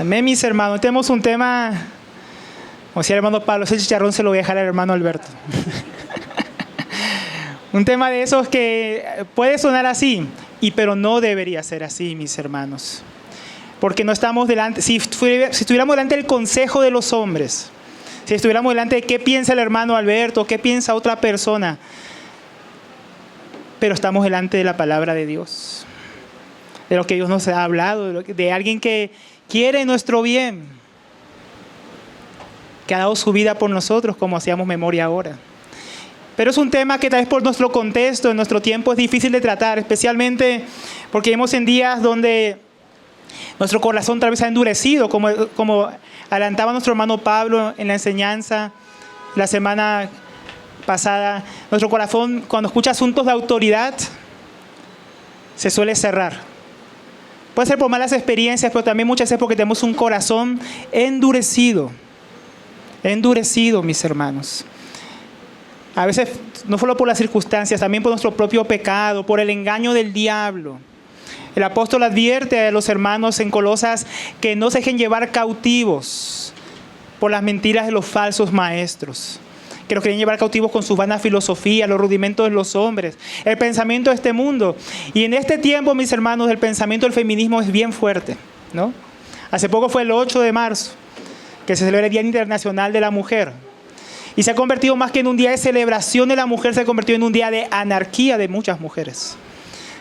Amén, mis hermanos. Tenemos un tema, como decía el hermano Pablo, ese chicharrón se lo voy a dejar al hermano Alberto. Un tema de esos que puede sonar así, pero no debería ser así, mis hermanos. Porque no estamos delante, si estuviéramos delante del consejo de los hombres, si estuviéramos delante de qué piensa el hermano Alberto, qué piensa otra persona, pero estamos delante de la palabra de Dios, de lo que Dios nos ha hablado, de alguien que quiere nuestro bien, que ha dado su vida por nosotros, como hacíamos memoria ahora. Pero es un tema que tal vez por nuestro contexto, en nuestro tiempo, es difícil de tratar, especialmente porque vivimos en días donde nuestro corazón tal vez se ha endurecido, como adelantaba nuestro hermano Pablo en la enseñanza la semana pasada. Nuestro corazón, cuando escucha asuntos de autoridad, se suele cerrar. Puede ser por malas experiencias, pero también muchas veces porque tenemos un corazón endurecido. Endurecido, mis hermanos. A veces no solo por las circunstancias, también por nuestro propio pecado, por el engaño del diablo. El apóstol advierte a los hermanos en Colosas que no se dejen llevar cautivos por las mentiras de los falsos maestros, que los quieren llevar cautivos con su vana filosofía, los rudimentos de los hombres, el pensamiento de este mundo. Y en este tiempo, mis hermanos, el pensamiento del feminismo es bien fuerte, ¿no? Hace poco fue el 8 de marzo, que se celebra el Día Internacional de la Mujer. Y se ha convertido más que en un día de celebración de la mujer, se ha convertido en un día de anarquía de muchas mujeres,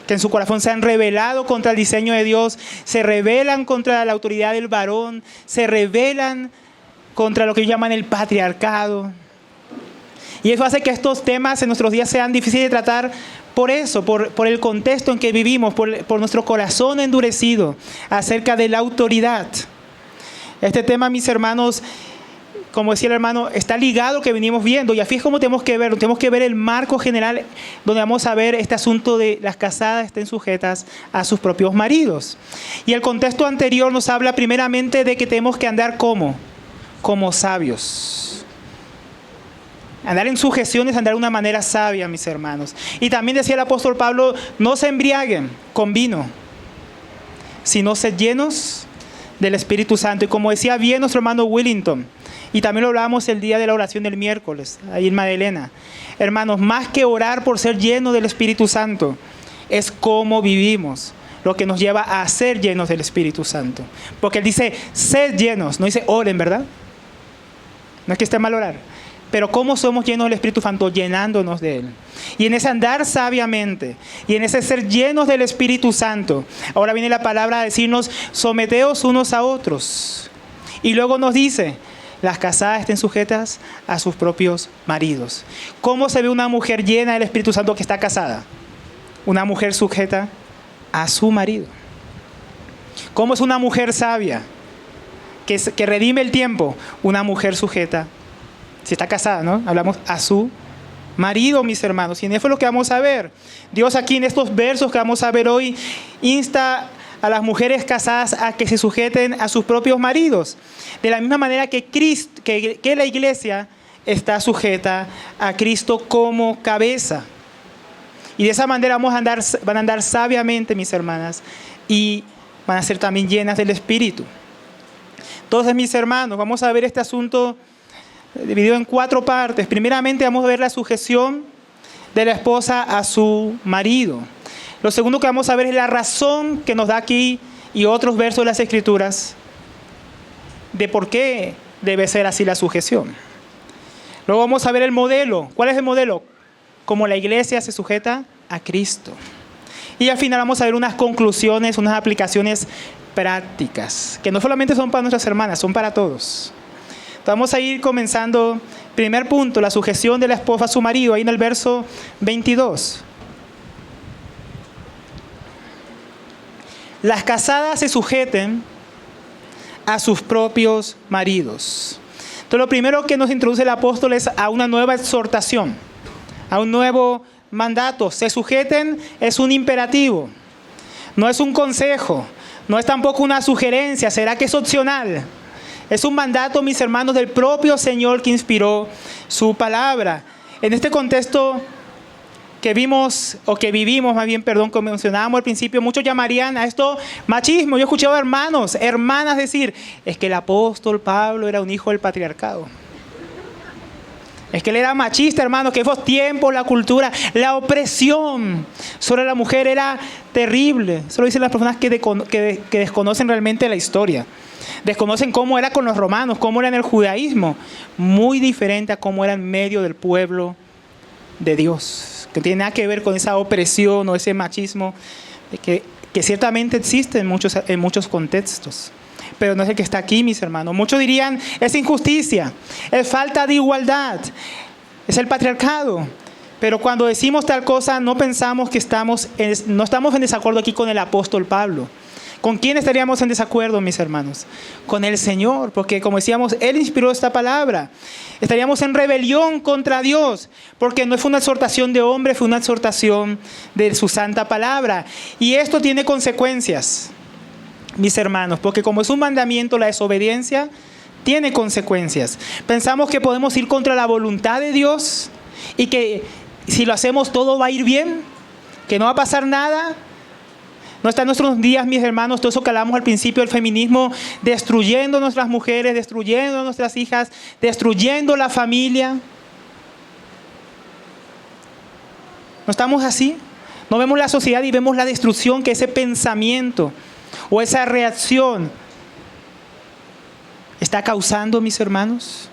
que en su corazón se han rebelado contra el diseño de Dios, se rebelan contra la autoridad del varón, se rebelan contra lo que ellos llaman el patriarcado. Y eso hace que estos temas en nuestros días sean difíciles de tratar por eso, por el contexto en que vivimos, por nuestro corazón endurecido acerca de la autoridad. Este tema, mis hermanos, como decía el hermano, está ligado a lo que venimos viendo. Y así es como tenemos que ver el marco general donde vamos a ver este asunto de las casadas estén sujetas a sus propios maridos. Y el contexto anterior nos habla primeramente de que tenemos que andar como sabios. Andar en sujeción es andar de una manera sabia, mis hermanos. Y también decía el apóstol Pablo, no se embriaguen con vino, sino sed llenos del Espíritu Santo. Y como decía bien nuestro hermano Willington, y también lo hablábamos el día de la oración del miércoles, ahí en Magdalena. Hermanos, más que orar por ser llenos del Espíritu Santo, es cómo vivimos, lo que nos lleva a ser llenos del Espíritu Santo. Porque Él dice, sed llenos, no dice oren, ¿verdad? No es que esté mal orar. Pero ¿cómo somos llenos del Espíritu Santo? Llenándonos de Él. Y en ese andar sabiamente, y en ese ser llenos del Espíritu Santo, ahora viene la palabra a decirnos, someteos unos a otros. Y luego nos dice, las casadas estén sujetas a sus propios maridos. ¿Cómo se ve una mujer llena del Espíritu Santo que está casada? Una mujer sujeta a su marido. ¿Cómo es una mujer sabia que redime el tiempo? Una mujer sujeta, si está casada, ¿no? Hablamos a su marido, mis hermanos. Y en eso es lo que vamos a ver. Dios aquí en estos versos que vamos a ver hoy insta a las mujeres casadas a que se sujeten a sus propios maridos. De la misma manera que la iglesia está sujeta a Cristo como cabeza. Y de esa manera van a andar sabiamente, mis hermanas, y van a ser también llenas del Espíritu. Entonces, mis hermanos, vamos a ver este asunto dividido en 4 partes. Primeramente, vamos a ver la sujeción de la esposa a su marido. Lo segundo que vamos a ver es la razón que nos da aquí y otros versos de las Escrituras de por qué debe ser así la sujeción. Luego vamos a ver el modelo. ¿Cuál es el modelo? Cómo la iglesia se sujeta a Cristo. Y al final vamos a ver unas conclusiones, unas aplicaciones prácticas, que no solamente son para nuestras hermanas, son para todos. Entonces vamos a ir comenzando. Primer punto, la sujeción de la esposa a su marido, ahí en el verso 22. Las casadas se sujeten a sus propios maridos. Entonces lo primero que nos introduce el apóstol es a una nueva exhortación, a un nuevo mandato. Se sujeten es un imperativo, no es un consejo, no es tampoco una sugerencia, será que es opcional. Es un mandato, mis hermanos, del propio Señor que inspiró su palabra. En este contexto, que vimos, o que vivimos más bien, perdón, como mencionábamos al principio, muchos llamarían a esto machismo. Yo he escuchado hermanos, hermanas decir, es que el apóstol Pablo era un hijo del patriarcado. Es que él era machista, hermano, que esos tiempos, la cultura, la opresión sobre la mujer era terrible. Eso lo dicen las personas que desconocen realmente la historia. Desconocen cómo era con los romanos, cómo era en el judaísmo. Muy diferente a cómo era en medio del pueblo de Dios. Que tiene nada que ver con esa opresión o ese machismo que ciertamente existe en muchos contextos. Pero no es el que está aquí, mis hermanos. Muchos dirían, es injusticia, es falta de igualdad, es el patriarcado. Pero cuando decimos tal cosa, no pensamos que no estamos en desacuerdo aquí con el apóstol Pablo. ¿Con quién estaríamos en desacuerdo, mis hermanos? Con el Señor, porque como decíamos, Él inspiró esta palabra. Estaríamos en rebelión contra Dios, porque no fue una exhortación de hombre, fue una exhortación de su santa palabra. Y esto tiene consecuencias, mis hermanos, porque como es un mandamiento, la desobediencia tiene consecuencias. Pensamos que podemos ir contra la voluntad de Dios y que si lo hacemos todo va a ir bien, que no va a pasar nada. No está en nuestros días, mis hermanos, todo eso que hablamos al principio del feminismo, destruyendo a nuestras mujeres, destruyendo a nuestras hijas, destruyendo la familia. ¿No estamos así? No vemos la sociedad y vemos la destrucción que ese pensamiento o esa reacción está causando, mis hermanos.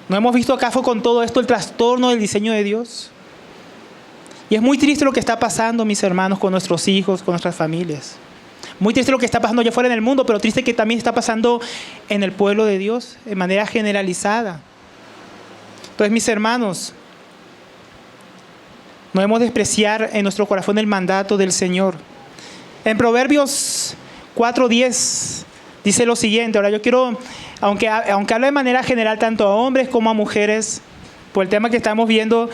¿No hemos visto acaso con todo esto el trastorno del diseño de Dios? Y es muy triste lo que está pasando, mis hermanos, con nuestros hijos, con nuestras familias. Muy triste lo que está pasando allá afuera en el mundo, pero triste que también está pasando en el pueblo de Dios, de manera generalizada. Entonces, mis hermanos, no debemos despreciar en nuestro corazón el mandato del Señor. En Proverbios 4:10 dice lo siguiente. Ahora yo quiero, aunque habla de manera general tanto a hombres como a mujeres, por el tema que estamos viendo,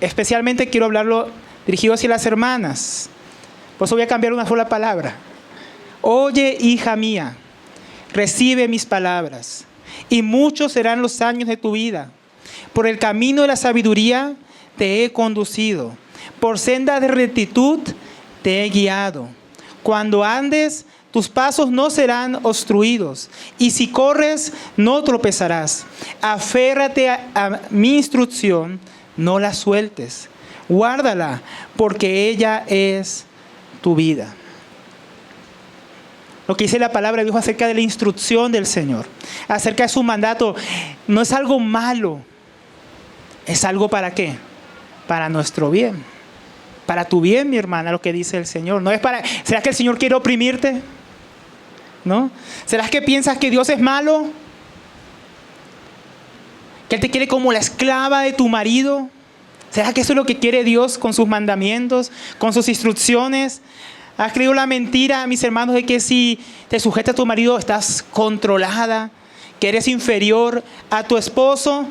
especialmente quiero hablarlo dirigido hacia las hermanas. Por eso voy a cambiar una sola palabra. Oye, hija mía, recibe mis palabras, y muchos serán los años de tu vida. Por el camino de la sabiduría te he conducido, por senda de rectitud te he guiado. Cuando andes, tus pasos no serán obstruidos, y si corres, no tropezarás. Aférrate a mi instrucción, no la sueltes. Guárdala, porque ella es tu vida. Lo que dice la palabra de Dios acerca de la instrucción del Señor, acerca de su mandato, no es algo malo. ¿Es algo para qué? Para nuestro bien. Para tu bien, mi hermana, lo que dice el Señor. No es para. ¿Será que el Señor quiere oprimirte? ¿No? ¿Será que piensas que Dios es malo? ¿Que Él te quiere como la esclava de tu marido? ¿Será que eso es lo que quiere Dios con sus mandamientos, con sus instrucciones? ¿Has creído la mentira, mis hermanos, de que si te sujetas a tu marido estás controlada, que eres inferior a tu esposo?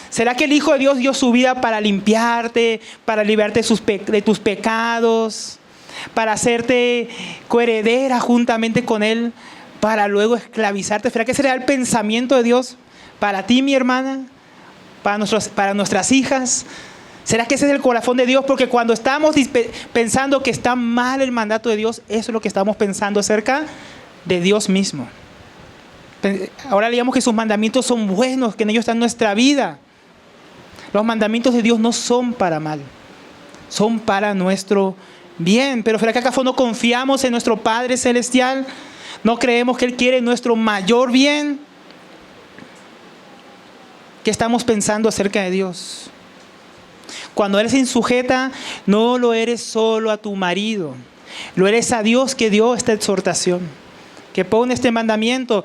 ¿Será que el Hijo de Dios dio su vida para limpiarte, para liberarte de tus pecados, para hacerte coheredera juntamente con Él, para luego esclavizarte? ¿Será que será el pensamiento de Dios para ti, mi hermana, para nuestras hijas? ¿Será que ese es el corazón de Dios? Porque cuando estamos pensando que está mal el mandato de Dios, eso es lo que estamos pensando acerca de Dios mismo. Ahora leíamos que sus mandamientos son buenos, que en ellos está nuestra vida. Los mandamientos de Dios no son para mal, son para nuestro bien. Pero ¿será que acaso no confiamos en nuestro Padre Celestial? ¿No creemos que Él quiere nuestro mayor bien? ¿Qué estamos pensando acerca de Dios? Cuando eres insujeta, no lo eres solo a tu marido, lo eres a Dios que dio esta exhortación, que pone este mandamiento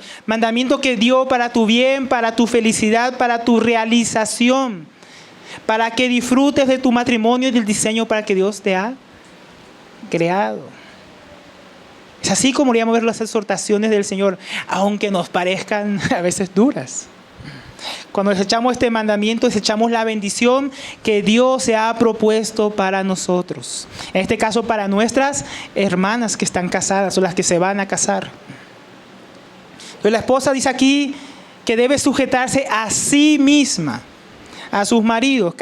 que dio para tu bien, para tu felicidad, para tu realización, para que disfrutes de tu matrimonio y del diseño para que Dios te ha creado. Es así como deberíamos ver las exhortaciones del Señor, aunque nos parezcan a veces duras. Cuando desechamos este mandamiento, desechamos la bendición que Dios se ha propuesto para nosotros. En este caso, para nuestras hermanas que están casadas o las que se van a casar. Entonces, la esposa dice aquí que debe sujetarse a sí misma a sus maridos.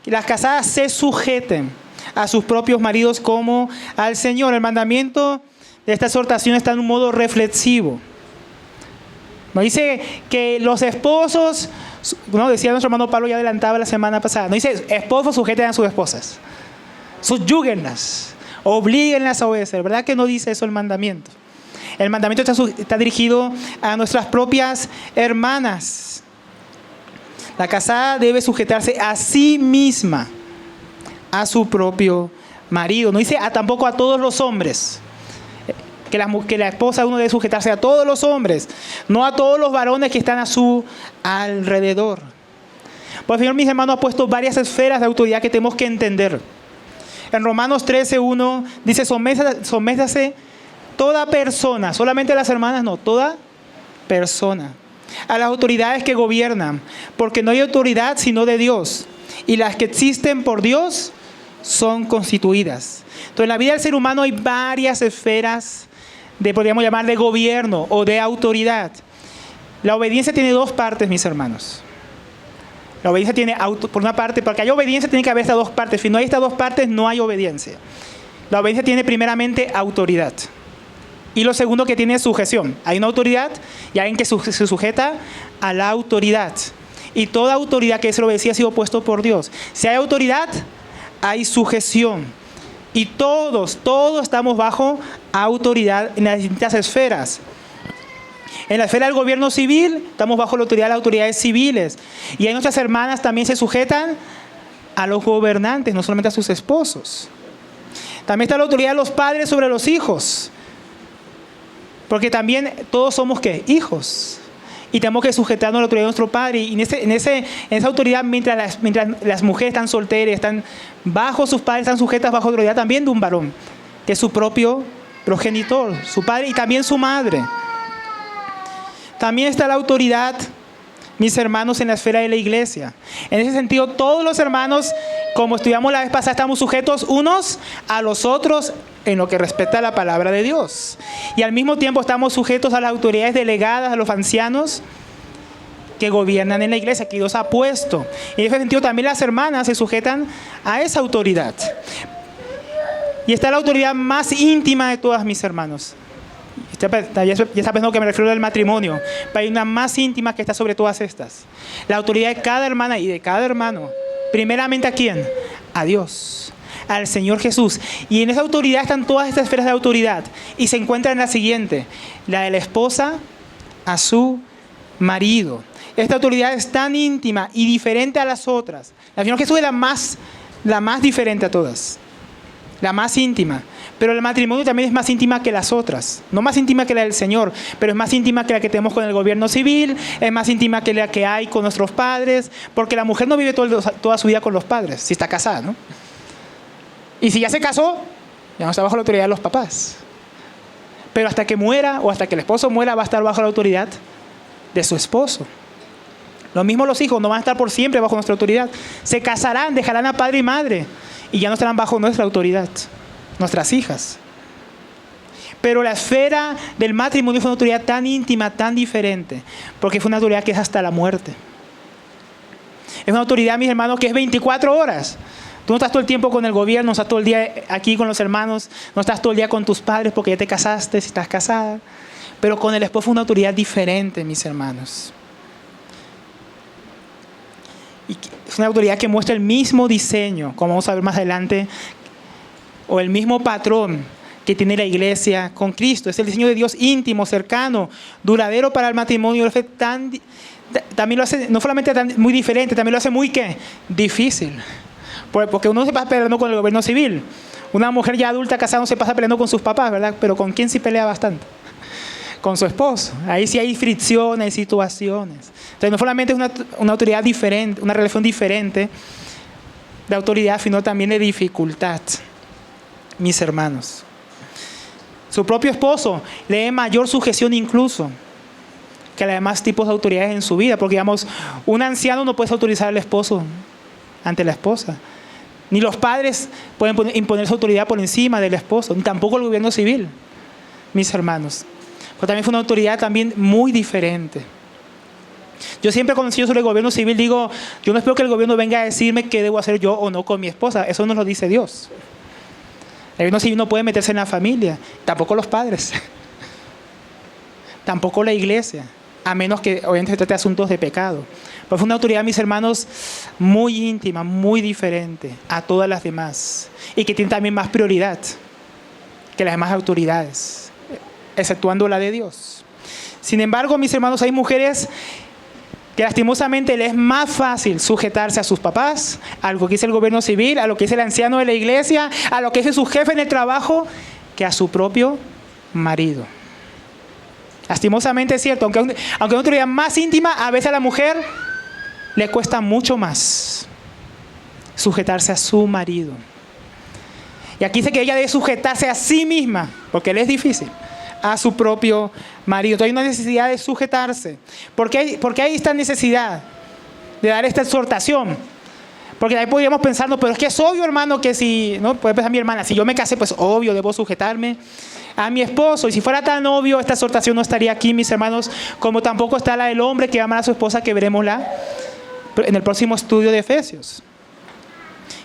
Las casadas se sujeten a sus propios maridos como al Señor. El mandamiento de esta exhortación está en un modo reflexivo. Nos dice que los esposos, no decía nuestro hermano Pablo, ya adelantaba la semana pasada, nos dice, esposos sujeten a sus esposas, subyúguenlas, oblíguenlas a obedecer. ¿Verdad que no dice eso el mandamiento? El mandamiento está dirigido a nuestras propias hermanas. La casada debe sujetarse a sí misma, a su propio marido. No dice tampoco a todos los hombres, que la esposa de uno debe sujetarse a todos los hombres, no a todos los varones que están a su alrededor. Pues el Señor, mis hermanos, ha puesto varias esferas de autoridad que tenemos que entender. En Romanos 13:1 dice, sométase toda persona, solamente las hermanas, no, toda persona, a las autoridades que gobiernan, porque no hay autoridad sino de Dios, y las que existen por Dios son constituidas. Entonces, en la vida del ser humano hay varias esferas podríamos llamar de gobierno o de autoridad. La obediencia tiene dos partes, mis hermanos. La obediencia tiene, por una parte, para que haya obediencia tiene que haber estas dos partes. Si no hay estas dos partes, no hay obediencia. La obediencia tiene primeramente autoridad. Y lo segundo que tiene es sujeción. Hay una autoridad y alguien que se sujeta a la autoridad. Y toda autoridad que se le obedecía ha sido puesto por Dios. Si hay autoridad, hay sujeción. Y todos estamos bajo autoridad en las distintas esferas. En la esfera del gobierno civil, estamos bajo la autoridad de las autoridades civiles. Y ahí nuestras hermanas también se sujetan a los gobernantes, no solamente a sus esposos. También está la autoridad de los padres sobre los hijos. Porque también todos somos, ¿qué? Hijos. Y tenemos que sujetarnos a la autoridad de nuestro padre. Y en esa autoridad, mientras las mujeres están solteras, están bajo sus padres, están sujetas bajo la autoridad también de un varón, que es su propio progenitor, su padre y también su madre. También está la autoridad, mis hermanos, en la esfera de la iglesia. En ese sentido, todos los hermanos, como estudiamos la vez pasada, estamos sujetos unos a los otros en lo que respecta a la palabra de Dios. Y al mismo tiempo estamos sujetos a las autoridades delegadas, a los ancianos que gobiernan en la iglesia, que Dios ha puesto. Y en ese sentido también las hermanas se sujetan a esa autoridad. Y está la autoridad más íntima de todas, mis hermanos. Ya está pensando que me refiero al matrimonio, pero hay una más íntima que está sobre todas estas. La autoridad de cada hermana y de cada hermano. Primeramente, ¿a quién? A Dios, al Señor Jesús. Y en esa autoridad están todas estas esferas de autoridad. Y se encuentra en la siguiente: la de la esposa a su marido. Esta autoridad es tan íntima y diferente a las otras. El Señor Jesús es la más diferente a todas, la más íntima. Pero el matrimonio también es más íntima que las otras. No más íntima que la del Señor, pero es más íntima que la que tenemos con el gobierno civil, es más íntima que la que hay con nuestros padres, porque la mujer no vive toda su vida con los padres, si está casada, ¿no? Y si ya se casó, ya no está bajo la autoridad de los papás. Pero hasta que muera o hasta que el esposo muera, va a estar bajo la autoridad de su esposo. Lo mismo los hijos, no van a estar por siempre bajo nuestra autoridad. Se casarán, dejarán a padre y madre y ya no estarán bajo nuestra autoridad. Nuestras hijas. Pero la esfera del matrimonio fue una autoridad tan íntima, tan diferente, porque fue una autoridad que es hasta la muerte. Es una autoridad, mis hermanos, que es 24 horas. Tú no estás todo el tiempo con el gobierno, no estás todo el día aquí con los hermanos, no estás todo el día con tus padres porque ya te casaste, si estás casada. Pero con el esposo fue una autoridad diferente, mis hermanos. Y es una autoridad que muestra el mismo diseño, como vamos a ver más adelante, o el mismo patrón que tiene la iglesia con Cristo. Es el diseño de Dios íntimo, cercano, duradero para el matrimonio. También lo hace no solamente muy diferente, también lo hace muy ¿qué? Difícil. Porque uno se pasa peleando con el gobierno civil. Una mujer ya adulta casada no se pasa peleando con sus papás, ¿verdad? Pero ¿con quién sí pelea bastante? Con su esposo. Ahí sí hay fricciones, hay situaciones. Entonces no solamente es una autoridad diferente, una relación diferente de autoridad, sino también de dificultad. Mis hermanos, su propio esposo le da mayor sujeción incluso que los demás tipos de autoridades en su vida, porque digamos, un anciano no puede autorizar al esposo ante la esposa, ni los padres pueden imponer su autoridad por encima del esposo, ni tampoco el gobierno civil, mis hermanos. Pero también fue una autoridad también muy diferente. Yo siempre cuando enseño sobre el gobierno civil digo, yo no espero que el gobierno venga a decirme qué debo hacer yo o no con mi esposa. Eso nos lo dice Dios. El gobierno civil no puede meterse en la familia, tampoco los padres, tampoco la iglesia, a menos que obviamente se trate de asuntos de pecado. Pero fue una autoridad, mis hermanos, muy íntima, muy diferente a todas las demás y que tiene también más prioridad que las demás autoridades, exceptuando la de Dios. Sin embargo, mis hermanos, hay mujeres que lastimosamente les es más fácil sujetarse a sus papás, a lo que dice el gobierno civil, a lo que dice el anciano de la iglesia, a lo que dice su jefe en el trabajo, que a su propio marido. Lastimosamente es cierto, aunque una autoridad más íntima, a veces a la mujer le cuesta mucho más sujetarse a su marido. Y aquí dice que ella debe sujetarse a sí misma, porque le es difícil, a su propio marido. Entonces hay una necesidad de sujetarse. ¿Por qué hay esta necesidad de dar esta exhortación? Porque ahí podríamos pensar, no, pero es que es obvio, hermano, que si, no, puede pensar mi hermana, si yo me casé, pues obvio, debo sujetarme a mi esposo. Y si fuera tan obvio, esta exhortación no estaría aquí, mis hermanos, como tampoco está la del hombre que ama a su esposa, que veremosla en el próximo estudio de Efesios.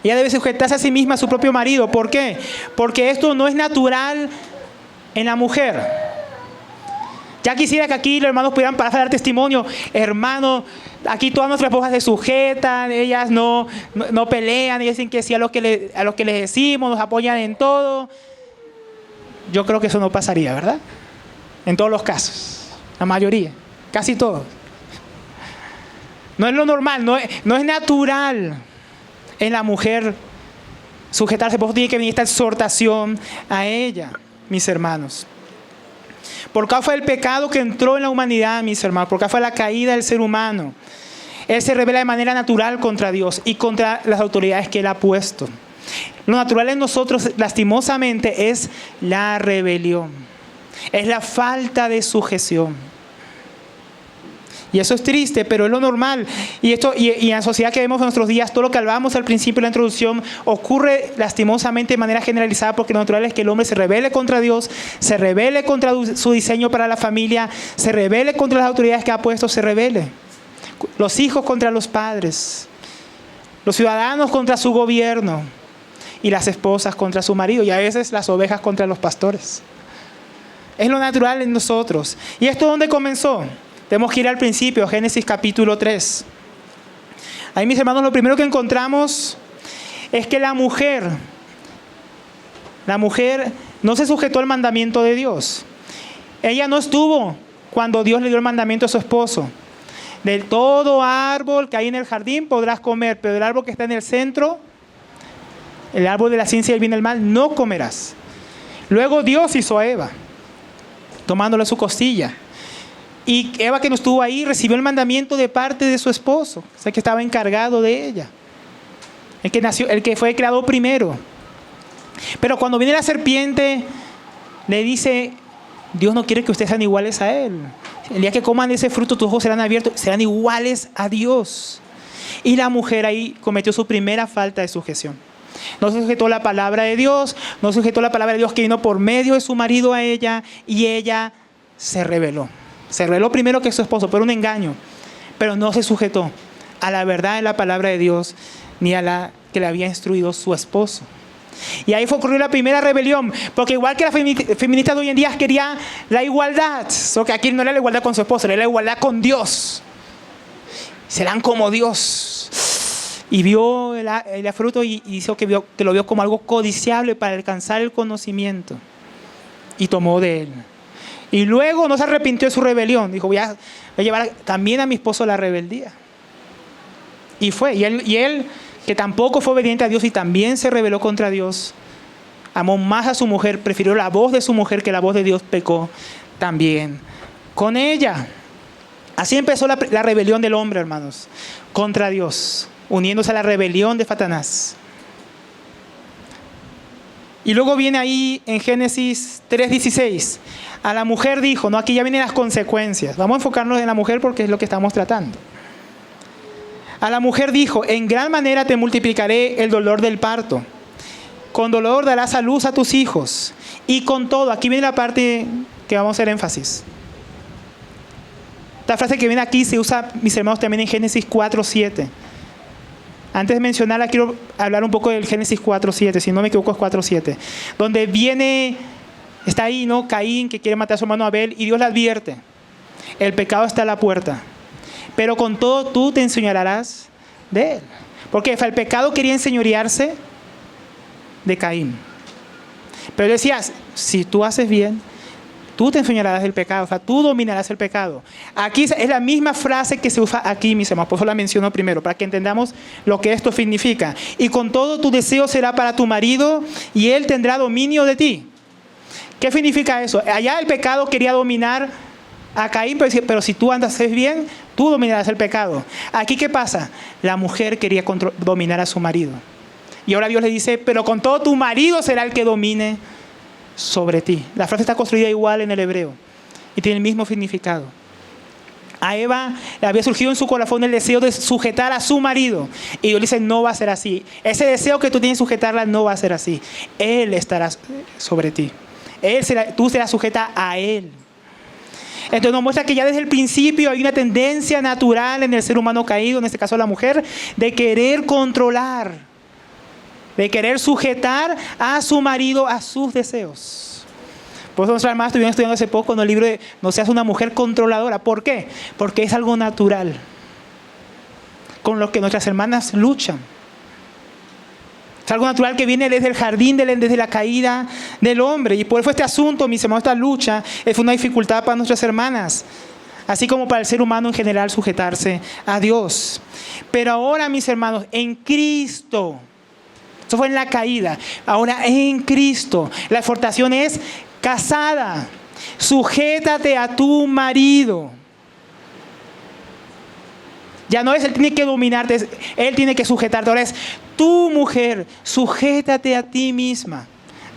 Ella debe sujetarse a sí misma a su propio marido. ¿Por qué? Porque esto no es natural en la mujer. Ya quisiera que aquí los hermanos pudieran parar a dar testimonio. Hermano, aquí todas nuestras esposas se sujetan, ellas no pelean, ellas dicen que sí a lo que les decimos, nos apoyan en todo. Yo creo que eso no pasaría, ¿verdad? En todos los casos, la mayoría, casi todos. No es lo normal, no es natural en la mujer sujetarse. Por eso tiene que venir esta exhortación a ella, mis hermanos. Por acá fue el pecado que entró en la humanidad, mis hermanos. Por acá fue la caída del ser humano. Él se revela de manera natural contra Dios y contra las autoridades que Él ha puesto. Lo natural en nosotros, lastimosamente, es la rebelión. Es la falta de sujeción. Y eso es triste, pero es lo normal. Y en la sociedad que vemos en nuestros días, todo lo que hablábamos al principio de la introducción, ocurre lastimosamente de manera generalizada, porque lo natural es que el hombre se rebele contra Dios, se rebele contra su diseño para la familia, se rebele contra las autoridades que ha puesto, se rebele. Los hijos contra los padres, los ciudadanos contra su gobierno y las esposas contra su marido, y a veces las ovejas contra los pastores. Es lo natural en nosotros. ¿Y esto dónde comenzó? Tenemos que ir al principio, Génesis capítulo 3. Ahí, mis hermanos, lo primero que encontramos es que la mujer no se sujetó al mandamiento de Dios. Ella no estuvo cuando Dios le dio el mandamiento a su esposo. De todo árbol que hay en el jardín podrás comer, pero del árbol que está en el centro, el árbol de la ciencia del bien y del mal, no comerás. Luego Dios hizo a Eva, tomándole su costilla. Y Eva, que no estuvo ahí, recibió el mandamiento de parte de su esposo, o sea, que estaba encargado de ella, el que fue creado primero. Pero cuando viene la serpiente, le dice: Dios no quiere que ustedes sean iguales a Él. El día que coman de ese fruto, tus ojos serán abiertos, serán iguales a Dios. Y la mujer ahí cometió su primera falta de sujeción. No sujetó la palabra de Dios, no sujetó la palabra de Dios que vino por medio de su marido a ella, y ella se rebeló. Se reveló primero que su esposo, pero un engaño. Pero no se sujetó a la verdad de la palabra de Dios, ni a la que le había instruido su esposo. Y ahí ocurrió la primera rebelión. Porque igual que las feministas de hoy en día querían la igualdad, solo que aquí no era la igualdad con su esposo, era la igualdad con Dios. Serán como Dios. Y vio el fruto y dijo que lo vio como algo codiciable para alcanzar el conocimiento. Y tomó de él. Y luego no se arrepintió de su rebelión. Dijo: voy a llevar también a mi esposo a la rebeldía. Y fue. Y él, que tampoco fue obediente a Dios y también se rebeló contra Dios, amó más a su mujer, prefirió la voz de su mujer que la voz de Dios, pecó también con ella. Así empezó la rebelión del hombre, hermanos, contra Dios, uniéndose a la rebelión de Satanás. Y luego viene ahí en Génesis 3:16. A la mujer dijo, no, aquí ya vienen las consecuencias. Vamos a enfocarnos en la mujer porque es lo que estamos tratando. A la mujer dijo: en gran manera te multiplicaré el dolor del parto. Con dolor darás a luz a tus hijos. Y con todo, aquí viene la parte que vamos a hacer énfasis. Esta frase que viene aquí se usa, mis hermanos, también en Génesis 4:7. Antes de mencionarla, quiero hablar un poco del Génesis 4:7, si no me equivoco es 4:7, donde está ahí, ¿no? Caín, que quiere matar a su hermano Abel, y Dios le advierte: el pecado está a la puerta, pero con todo tú te enseñorearás de él. Porque el pecado quería enseñorearse de Caín. Pero él decía, si tú haces bien, tú te enseñorearás del pecado, o sea, tú dominarás el pecado. Aquí es la misma frase que se usa aquí, mis hermanos, por eso la menciono primero, para que entendamos lo que esto significa. Y con todo tu deseo será para tu marido, y él tendrá dominio de ti. ¿Qué significa eso? Allá el pecado quería dominar a Caín, pero si tú andas bien, tú dominarás el pecado. Aquí, ¿qué pasa? La mujer quería dominar a su marido. Y ahora Dios le dice, pero con todo tu marido será el que domine sobre ti. La frase está construida igual en el hebreo y tiene el mismo significado. A Eva le había surgido en su corazón el deseo de sujetar a su marido. Y Dios le dice, no va a ser así. Ese deseo que tú tienes de sujetarla no va a ser así. Él estará sobre ti. Tú serás sujeta a él. Entonces nos muestra que ya desde el principio hay una tendencia natural en el ser humano caído, en este caso la mujer, de querer controlar, de querer sujetar a su marido a sus deseos. Por eso nuestras hermanas estuvieron estudiando hace poco en el libro de No seas una mujer controladora. ¿Por qué? Porque es algo natural con lo que nuestras hermanas luchan. Es algo natural que viene desde el jardín, desde la caída del hombre. Y por eso este asunto, mis hermanos, esta lucha es una dificultad para nuestras hermanas, así como para el ser humano en general sujetarse a Dios. Pero ahora, mis hermanos, en Cristo, eso fue en la caída, ahora en Cristo, la exhortación es: casada, sujétate a tu marido. Ya no es él tiene que dominarte, él tiene que sujetarte. Ahora es tu mujer, sujétate a ti misma,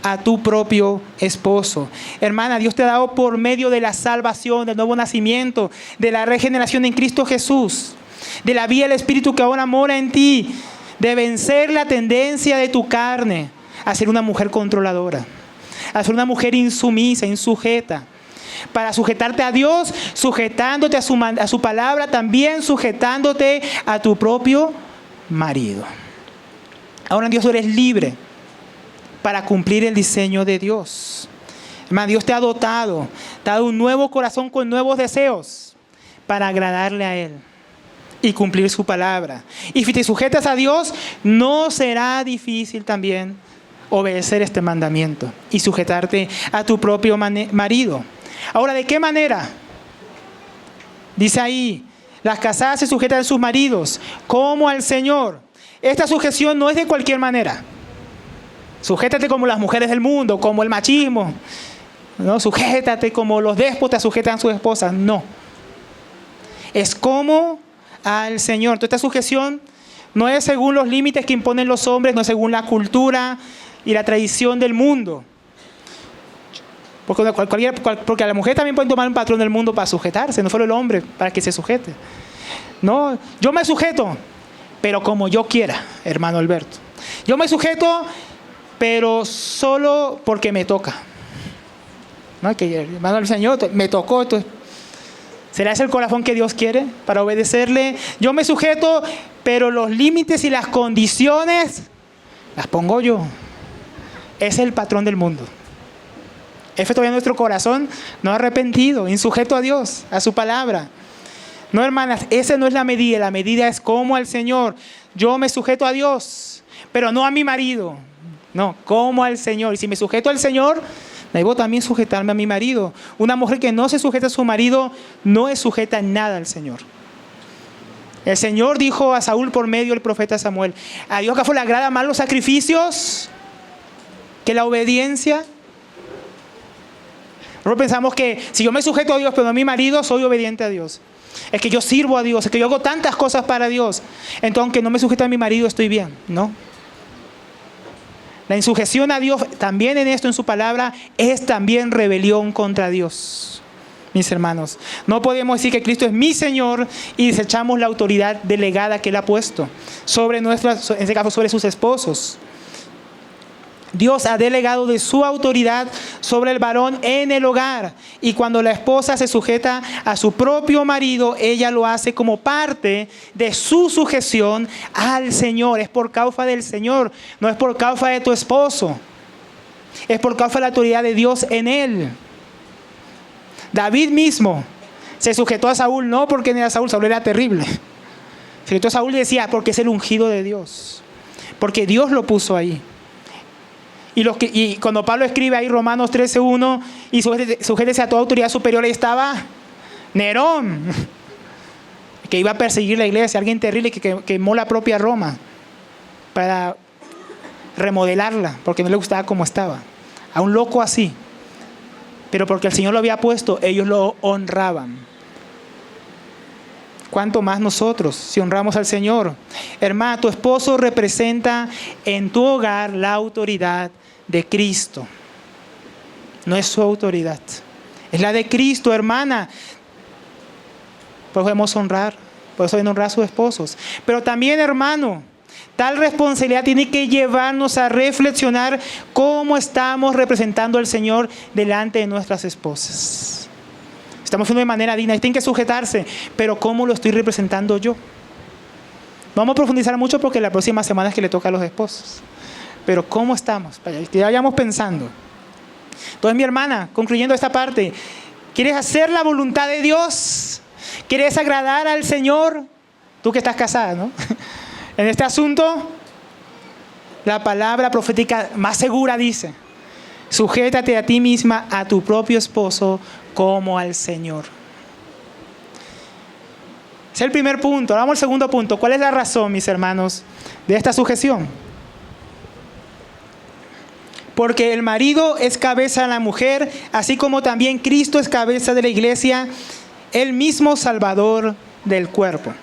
a tu propio esposo. Hermana, Dios te ha dado por medio de la salvación, del nuevo nacimiento, de la regeneración en Cristo Jesús, de la vida del Espíritu que ahora mora en ti, de vencer la tendencia de tu carne a ser una mujer controladora, a ser una mujer insumisa, insujeta. Para sujetarte a Dios, sujetándote a su palabra, también sujetándote a tu propio marido. Ahora en Dios eres libre para cumplir el diseño de Dios. Hermano, Dios te ha dotado un nuevo corazón con nuevos deseos para agradarle a Él y cumplir su palabra. Y si te sujetas a Dios, no será difícil también obedecer este mandamiento y sujetarte a tu propio marido. Ahora, ¿de qué manera? Dice ahí, las casadas se sujetan a sus maridos como al Señor. Esta sujeción no es de cualquier manera. Sujétate como las mujeres del mundo, como el machismo. No, sujétate como los déspotas sujetan a sus esposas. No. Es como al Señor. Entonces, esta sujeción no es según los límites que imponen los hombres, no es según la cultura y la tradición del mundo. Porque a la mujer también pueden tomar un patrón del mundo para sujetarse, no solo el hombre para que se sujete. No, yo me sujeto, pero como yo quiera, hermano Alberto. Yo me sujeto, pero solo porque me toca. ¿No? Que hermano el Señor me tocó. Entonces, ¿será ese el corazón que Dios quiere para obedecerle? Yo me sujeto, pero los límites y las condiciones las pongo yo. Ese es el patrón del mundo. Ese todavía nuestro corazón no arrepentido, insujeto a Dios, a su palabra. No, hermanas, esa no es la medida es como al Señor. Yo me sujeto a Dios, pero no a mi marido. No, como al Señor. Y si me sujeto al Señor, debo también sujetarme a mi marido. Una mujer que no se sujeta a su marido no es sujeta en nada al Señor. El Señor dijo a Saúl por medio del profeta Samuel: ¿a Dios acaso le agrada más los sacrificios que la obediencia? Nosotros pensamos que si yo me sujeto a Dios pero no a mi marido, soy obediente a Dios. Es que yo sirvo a Dios, es que yo hago tantas cosas para Dios. Entonces, aunque no me sujeto a mi marido, estoy bien. No. La insujeción a Dios, también en esto, en su palabra, es también rebelión contra Dios. Mis hermanos, no podemos decir que Cristo es mi Señor y desechamos la autoridad delegada que Él ha puesto sobre en este caso sobre sus esposos. Dios ha delegado de su autoridad sobre el varón en el hogar. Y cuando la esposa se sujeta a su propio marido, ella lo hace como parte de su sujeción al Señor. Es por causa del Señor, no es por causa de tu esposo. Es por causa de la autoridad de Dios en él. David mismo se sujetó a Saúl, no porque era Saúl, Saúl era terrible. Se sujetó a Saúl y decía, porque es el ungido de Dios. Porque Dios lo puso ahí. Y cuando Pablo escribe ahí Romanos 13:1, y sujétese a toda autoridad superior, ahí estaba Nerón, que iba a perseguir la iglesia, alguien terrible que quemó la propia Roma para remodelarla, porque no le gustaba como estaba. A un loco así. Pero porque el Señor lo había puesto, ellos lo honraban. ¿Cuánto más nosotros, si honramos al Señor? Hermana, tu esposo representa en tu hogar la autoridad de Cristo. No es su autoridad, es la de Cristo, hermana. Por eso debemos honrar, por eso deben honrar a sus esposos. Pero también, hermano, tal responsabilidad tiene que llevarnos a reflexionar cómo estamos representando al Señor delante de nuestras esposas. Estamos haciendo de manera digna y tienen que sujetarse, pero ¿cómo lo estoy representando yo? No vamos a profundizar mucho porque la próxima semana es que le toca a los esposos. Pero ¿cómo estamos? Para que vayamos pensando. Entonces, mi hermana, concluyendo esta parte, ¿quieres hacer la voluntad de Dios? ¿Quieres agradar al Señor? Tú que estás casada, ¿no? En este asunto, la palabra profética más segura dice, sujétate a ti misma, a tu propio esposo, como al Señor. Ese es el primer punto. Ahora vamos al segundo punto. ¿Cuál es la razón, mis hermanos, de esta sujeción? Porque el marido es cabeza de la mujer, así como también Cristo es cabeza de la iglesia, el mismo Salvador del cuerpo.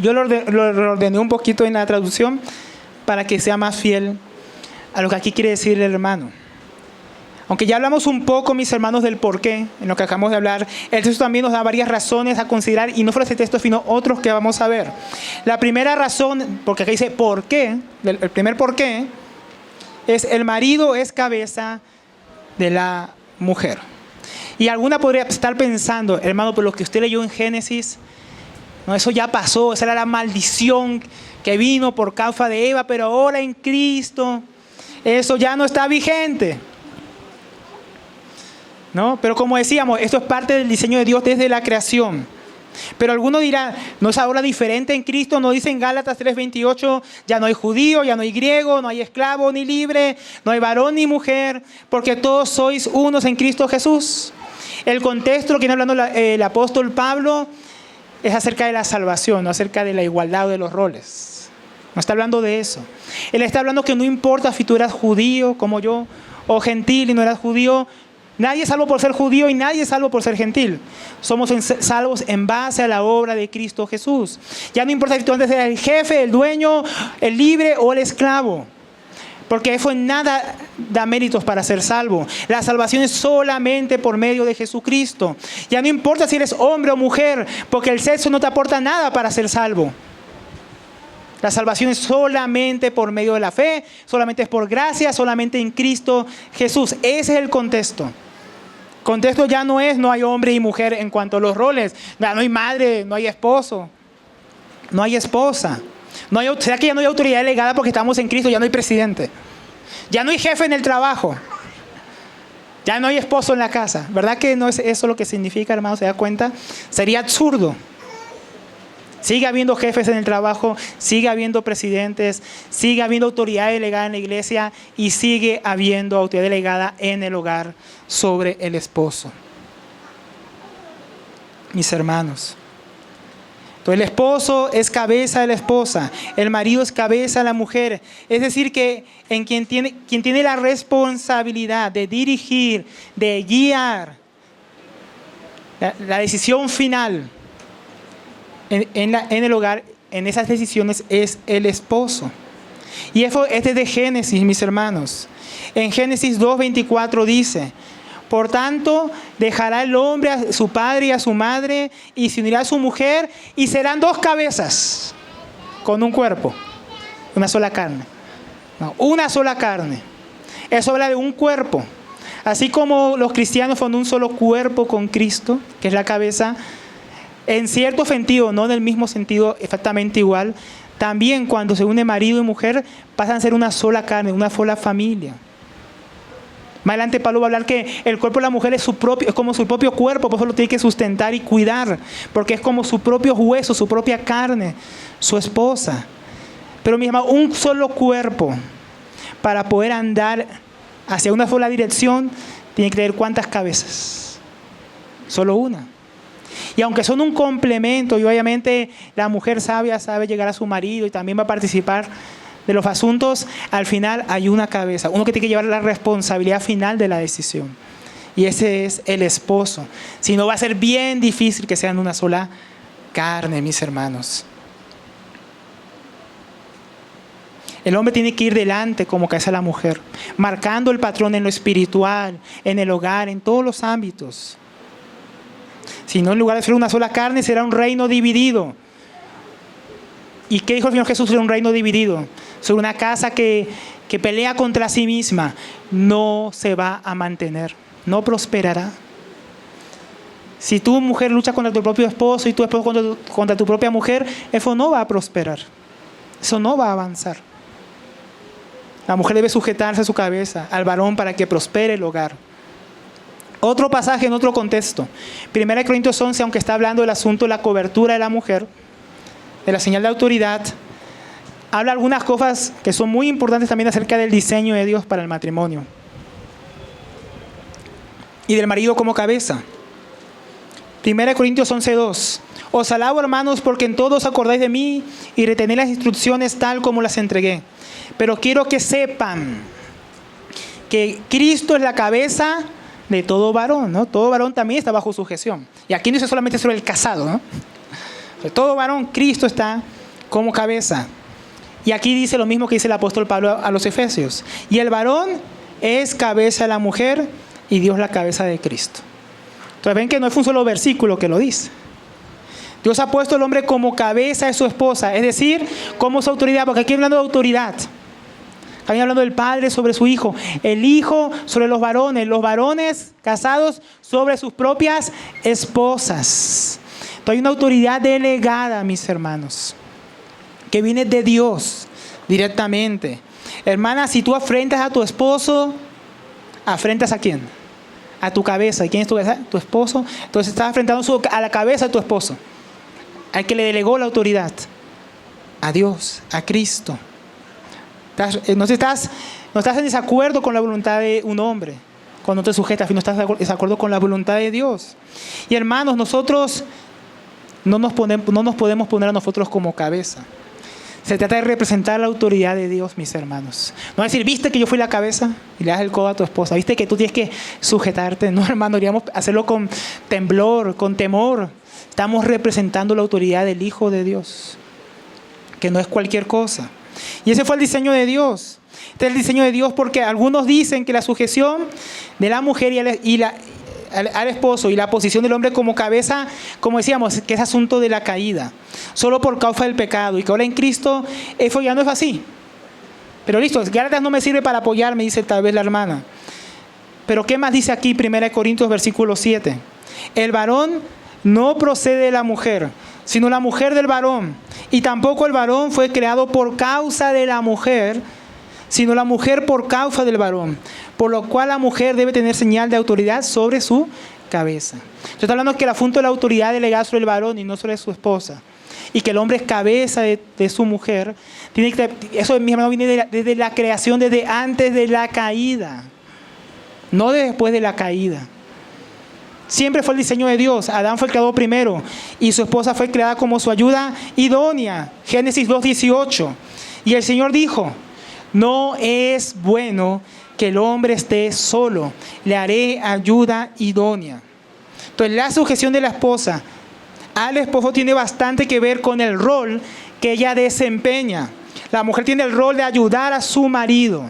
Yo lo ordené un poquito en la traducción para que sea más fiel a lo que aquí quiere decir el hermano. Aunque ya hablamos un poco, mis hermanos, del por qué, en lo que acabamos de hablar, el texto también nos da varias razones a considerar, y no solo este texto, sino otros que vamos a ver. La primera razón, porque acá dice por qué, el primer por qué, es el marido es cabeza de la mujer. Y alguna podría estar pensando, hermano, por lo que usted leyó en Génesis, no, eso ya pasó, esa era la maldición que vino por causa de Eva, pero ahora en Cristo, eso ya no está vigente. ¿No? Pero como decíamos, esto es parte del diseño de Dios desde la creación. Pero alguno dirá, ¿no es ahora diferente en Cristo? ¿No dice en Gálatas 3:28, ya no hay judío, ya no hay griego, no hay esclavo ni libre, no hay varón ni mujer, porque todos sois unos en Cristo Jesús? El contexto, lo que viene hablando el apóstol Pablo, es acerca de la salvación, no acerca de la igualdad de los roles. No está hablando de eso. Él está hablando que no importa si tú eras judío como yo, o gentil y no eras judío. Nadie es salvo por ser judío y nadie es salvo por ser gentil. Somos salvos en base a la obra de Cristo Jesús. Ya no importa si tú antes eras el jefe, el dueño, el libre o el esclavo. Porque eso en nada da méritos para ser salvo. La salvación es solamente por medio de Jesucristo. Ya no importa si eres hombre o mujer, porque el sexo no te aporta nada para ser salvo. La salvación es solamente por medio de la fe, solamente es por gracia, solamente en Cristo Jesús. Ese es el contexto. Contexto ya no es, no hay hombre y mujer en cuanto a los roles. No hay madre, no hay esposo, no hay esposa. ¿Será que ya no hay autoridad delegada porque estamos en Cristo? Ya no hay presidente. Ya no hay jefe en el trabajo. Ya no hay esposo en la casa. ¿Verdad que no es eso lo que significa, hermano? ¿Se da cuenta? Sería absurdo. Sigue habiendo jefes en el trabajo, sigue habiendo presidentes, sigue habiendo autoridad delegada en la iglesia y sigue habiendo autoridad delegada en el hogar sobre el esposo. Mis hermanos. Entonces el esposo es cabeza de la esposa, el marido es cabeza de la mujer. Es decir, que en quien tiene la responsabilidad de dirigir, de guiar la decisión final en el hogar, en esas decisiones es el esposo. Y eso es desde Génesis, mis hermanos. En Génesis 2:24 dice: por tanto, dejará el hombre a su padre y a su madre y se unirá a su mujer y serán dos cabezas con un cuerpo, una sola carne. No, una sola carne. Eso habla de un cuerpo. Así como los cristianos son un solo cuerpo con Cristo, que es la cabeza, en cierto sentido, no en el mismo sentido exactamente igual, también cuando se une marido y mujer pasan a ser una sola carne, una sola familia. Más adelante Pablo va a hablar que el cuerpo de la mujer es como su propio cuerpo, por eso lo tiene que sustentar y cuidar, porque es como su propio hueso, su propia carne, su esposa. Pero mi hermano, un solo cuerpo, para poder andar hacia una sola dirección, tiene que tener ¿cuántas cabezas? Solo una. Y aunque son un complemento, y obviamente la mujer sabia sabe llegar a su marido y también va a participar de los asuntos, al final hay una cabeza, uno que tiene que llevar la responsabilidad final de la decisión. Y ese es el esposo. Si no, va a ser bien difícil que sean una sola carne, mis hermanos. El hombre tiene que ir delante como cabeza de la mujer, marcando el patrón en lo espiritual, en el hogar, en todos los ámbitos. Si no, en lugar de ser una sola carne, será un reino dividido. ¿Y qué dijo el Señor Jesús sobre un reino dividido? Sobre una casa que pelea contra sí misma. No se va a mantener, no prosperará. Si tu mujer lucha contra tu propio esposo y tu esposo contra tu propia mujer, eso no va a prosperar. Eso no va a avanzar. La mujer debe sujetarse a su cabeza, al varón, para que prospere el hogar. Otro pasaje en otro contexto. 1 Corintios 11, aunque está hablando del asunto de la cobertura de la mujer, de la señal de autoridad, habla algunas cosas que son muy importantes también acerca del diseño de Dios para el matrimonio. Y del marido como cabeza. 1 Corintios 11:2. Os alabo, hermanos, porque en todo os acordáis de mí y retenéis las instrucciones tal como las entregué. Pero quiero que sepan que Cristo es la cabeza de todo varón, ¿no? Todo varón también está bajo sujeción. Y aquí no dice solamente sobre el casado, ¿no? De todo varón, Cristo está como cabeza. Y aquí dice lo mismo que dice el apóstol Pablo a los Efesios. Y el varón es cabeza de la mujer y Dios la cabeza de Cristo. Entonces ven que no es un solo versículo que lo dice. Dios ha puesto al hombre como cabeza de su esposa, es decir, como su autoridad, porque aquí hablando de autoridad. También hablando del padre sobre su hijo, el hijo sobre los varones casados sobre sus propias esposas. Entonces hay una autoridad delegada, mis hermanos, que viene de Dios directamente. Hermana, si tú afrentas a tu esposo, ¿afrentas a quién? A tu cabeza. ¿Y quién es tu cabeza? Tu esposo. Entonces estás afrentando a la cabeza de tu esposo, al que le delegó la autoridad, a Dios, a Cristo. No estás en desacuerdo con la voluntad de un hombre cuando te sujetas, no estás en desacuerdo con la voluntad de Dios. Y hermanos, nosotros no nos podemos poner a nosotros como cabeza. Se trata de representar la autoridad de Dios, mis hermanos. No decir, ¿viste que yo fui la cabeza? Y le das el codo a tu esposa. ¿Viste que tú tienes que sujetarte? No, hermano, deberíamos hacerlo con temblor, con temor. Estamos representando la autoridad del Hijo de Dios, que no es cualquier cosa. Y ese fue el diseño de Dios. Este es el diseño de Dios porque algunos dicen que la sujeción de la mujer al esposo y la posición del hombre como cabeza, como decíamos, que es asunto de la caída, solo por causa del pecado, y que ahora en Cristo eso ya no es así. Pero listo, Gálatas no me sirve para apoyarme, dice tal vez la hermana. Pero ¿qué más dice aquí 1 Corintios versículo 7? El varón no procede de la mujer, sino la mujer del varón. Y tampoco el varón fue creado por causa de la mujer, sino la mujer por causa del varón. Por lo cual la mujer debe tener señal de autoridad sobre su cabeza. Estoy hablando que el asunto de la autoridad delegada sobre el varón y no sobre su esposa. Y que el hombre es cabeza de su mujer. Eso, mi hermano, viene desde la creación, desde antes de la caída. No después de la caída. Siempre fue el diseño de Dios. Adán fue el creado primero y su esposa fue creada como su ayuda idónea. Génesis 2:18. Y el Señor dijo, no es bueno que el hombre esté solo, le haré ayuda idónea. Entonces la sujeción de la esposa al esposo tiene bastante que ver con el rol que ella desempeña. La mujer tiene el rol de ayudar a su marido.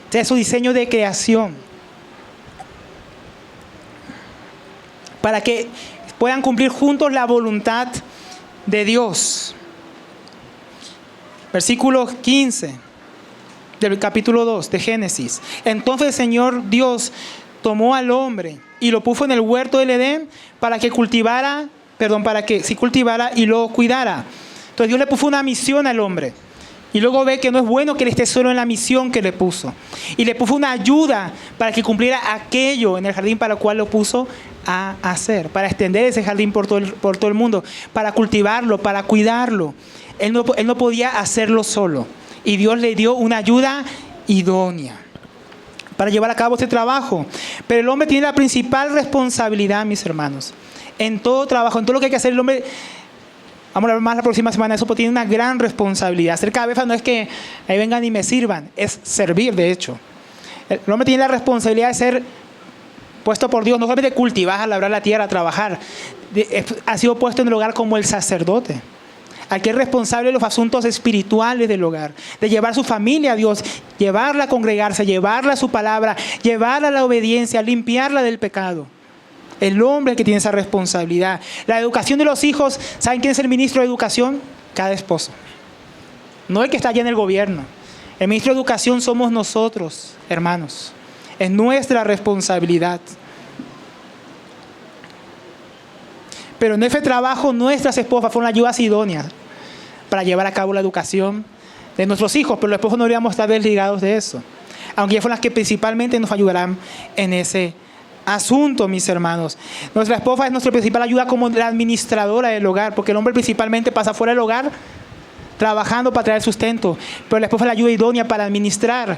Este es su diseño de creación, para que puedan cumplir juntos la voluntad de Dios. Versículo 15. del capítulo 2 de Génesis. Entonces el Señor Dios tomó al hombre y lo puso en el huerto del Edén para que cultivara y lo cuidara. Entonces Dios le puso una misión al hombre. Y luego ve que no es bueno que él esté solo en la misión que le puso. Y le puso una ayuda para que cumpliera aquello en el jardín para el cual lo puso a hacer. Para extender ese jardín por todo el mundo. Para cultivarlo, para cuidarlo. Él no podía hacerlo solo. Y Dios le dio una ayuda idónea para llevar a cabo este trabajo. Pero el hombre tiene la principal responsabilidad, mis hermanos. En todo trabajo, en todo lo que hay que hacer, el hombre... Vamos a hablar más la próxima semana de eso, porque tiene una gran responsabilidad. Ser cabeza no es que ahí vengan y me sirvan, es servir, de hecho. El hombre tiene la responsabilidad de ser puesto por Dios, no solamente cultivar, labrar la tierra, trabajar. Ha sido puesto en el hogar como el sacerdote. Aquel es responsable de los asuntos espirituales del hogar, de llevar su familia a Dios, llevarla a congregarse, llevarla a su palabra, llevarla a la obediencia, limpiarla del pecado. El hombre es el que tiene esa responsabilidad. La educación de los hijos, ¿saben quién es el ministro de educación? Cada esposo. No el que está allá en el gobierno. El ministro de educación somos nosotros, hermanos. Es nuestra responsabilidad. Pero en ese trabajo nuestras esposas fueron ayudas idóneas para llevar a cabo la educación de nuestros hijos, pero los esposos no deberíamos estar desligados de eso. Aunque ellas fueron las que principalmente nos ayudarán en ese asunto, mis hermanos. Nuestra esposa es nuestra principal ayuda como la administradora del hogar, porque el hombre principalmente pasa fuera del hogar trabajando para traer sustento, pero la esposa es la ayuda idónea para administrar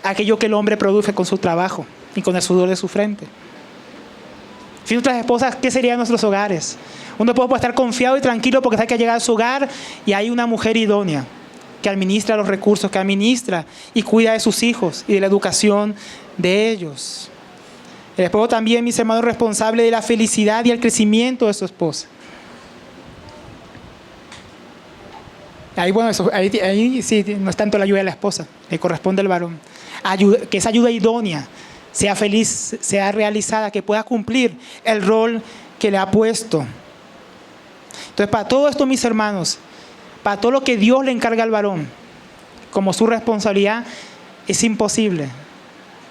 aquello que el hombre produce con su trabajo y con el sudor de su frente. Sin nuestras esposas, ¿qué serían nuestros hogares? Un esposo puede estar confiado y tranquilo porque sabe que ha llegado a su hogar y hay una mujer idónea que administra los recursos, que administra y cuida de sus hijos y de la educación de ellos. El esposo también, mis hermanos, es responsable de la felicidad y el crecimiento de su esposa. Ahí sí, no es tanto la ayuda de la esposa, le corresponde al varón. Que esa ayuda idónea sea feliz, sea realizada, que pueda cumplir el rol que le ha puesto. Entonces, para todo esto, mis hermanos, para todo lo que Dios le encarga al varón, como su responsabilidad, es imposible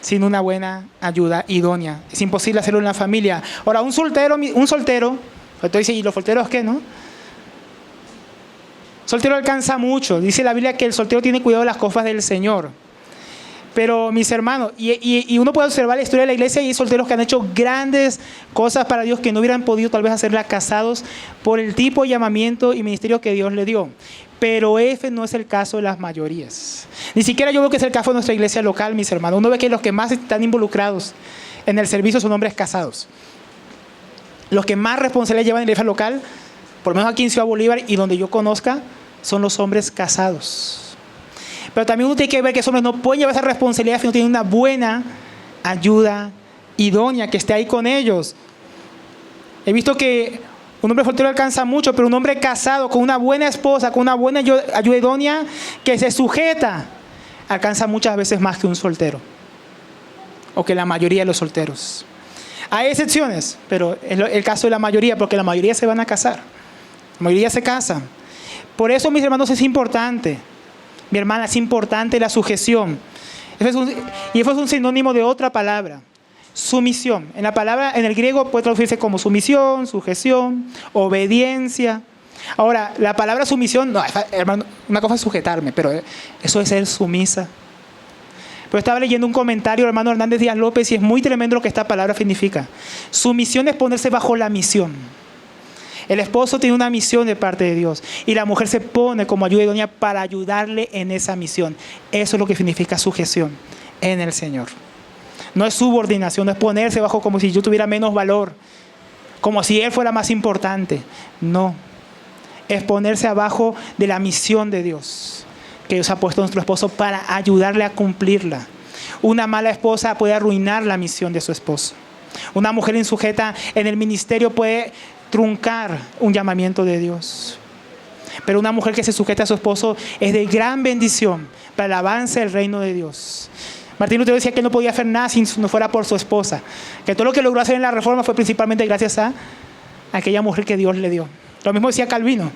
sin una buena ayuda idónea. Es imposible hacerlo en la familia. Ahora, un soltero, entonces dice, ¿y los solteros qué, no? Soltero alcanza mucho. Dice la Biblia que el soltero tiene cuidado de las cosas del Señor. Pero, mis hermanos, y uno puede observar la historia de la iglesia y hay solteros que han hecho grandes cosas para Dios que no hubieran podido tal vez hacerlas casados por el tipo de llamamiento y ministerio que Dios le dio. Pero ese no es el caso de las mayorías. Ni siquiera yo veo que es el caso de nuestra iglesia local, mis hermanos. Uno ve que los que más están involucrados en el servicio son hombres casados. Los que más responsabilidad llevan en la iglesia local, por lo menos aquí en Ciudad Bolívar y donde yo conozca, son los hombres casados. Pero también uno tiene que ver que esos hombres no pueden llevar esa responsabilidad si no tienen una buena ayuda idónea que esté ahí con ellos. He visto que un hombre soltero alcanza mucho, pero un hombre casado con una buena esposa, con una buena ayuda idónea que se sujeta, alcanza muchas veces más que un soltero o que la mayoría de los solteros. Hay excepciones, pero es el caso de la mayoría, porque la mayoría se van a casar, la mayoría se casan. Por eso, mis hermanos, es importante, mi hermana, es importante la sujeción. Y eso es un sinónimo de otra palabra. Sumisión. En el griego puede traducirse como sumisión, sujeción, obediencia. Ahora, la palabra sumisión, no, hermano, una cosa es sujetarme, pero eso es ser sumisa. Pero estaba leyendo un comentario del hermano Hernández Díaz López y es muy tremendo lo que esta palabra significa. Sumisión es ponerse bajo la misión. El esposo tiene una misión de parte de Dios y la mujer se pone como ayuda idónea para ayudarle en esa misión. Eso es lo que significa sujeción en el Señor. No es subordinación, no es ponerse bajo como si yo tuviera menos valor, como si Él fuera más importante. No, es ponerse abajo de la misión de Dios, que Dios ha puesto a nuestro esposo para ayudarle a cumplirla. Una mala esposa puede arruinar la misión de su esposo. Una mujer insujeta en el ministerio puede truncar un llamamiento de Dios. Pero una mujer que se sujeta a su esposo es de gran bendición para el avance del reino de Dios. Martín Lutero decía que no podía hacer nada si no fuera por su esposa. Que todo lo que logró hacer en la Reforma fue principalmente gracias a aquella mujer que Dios le dio. Lo mismo decía Calvino,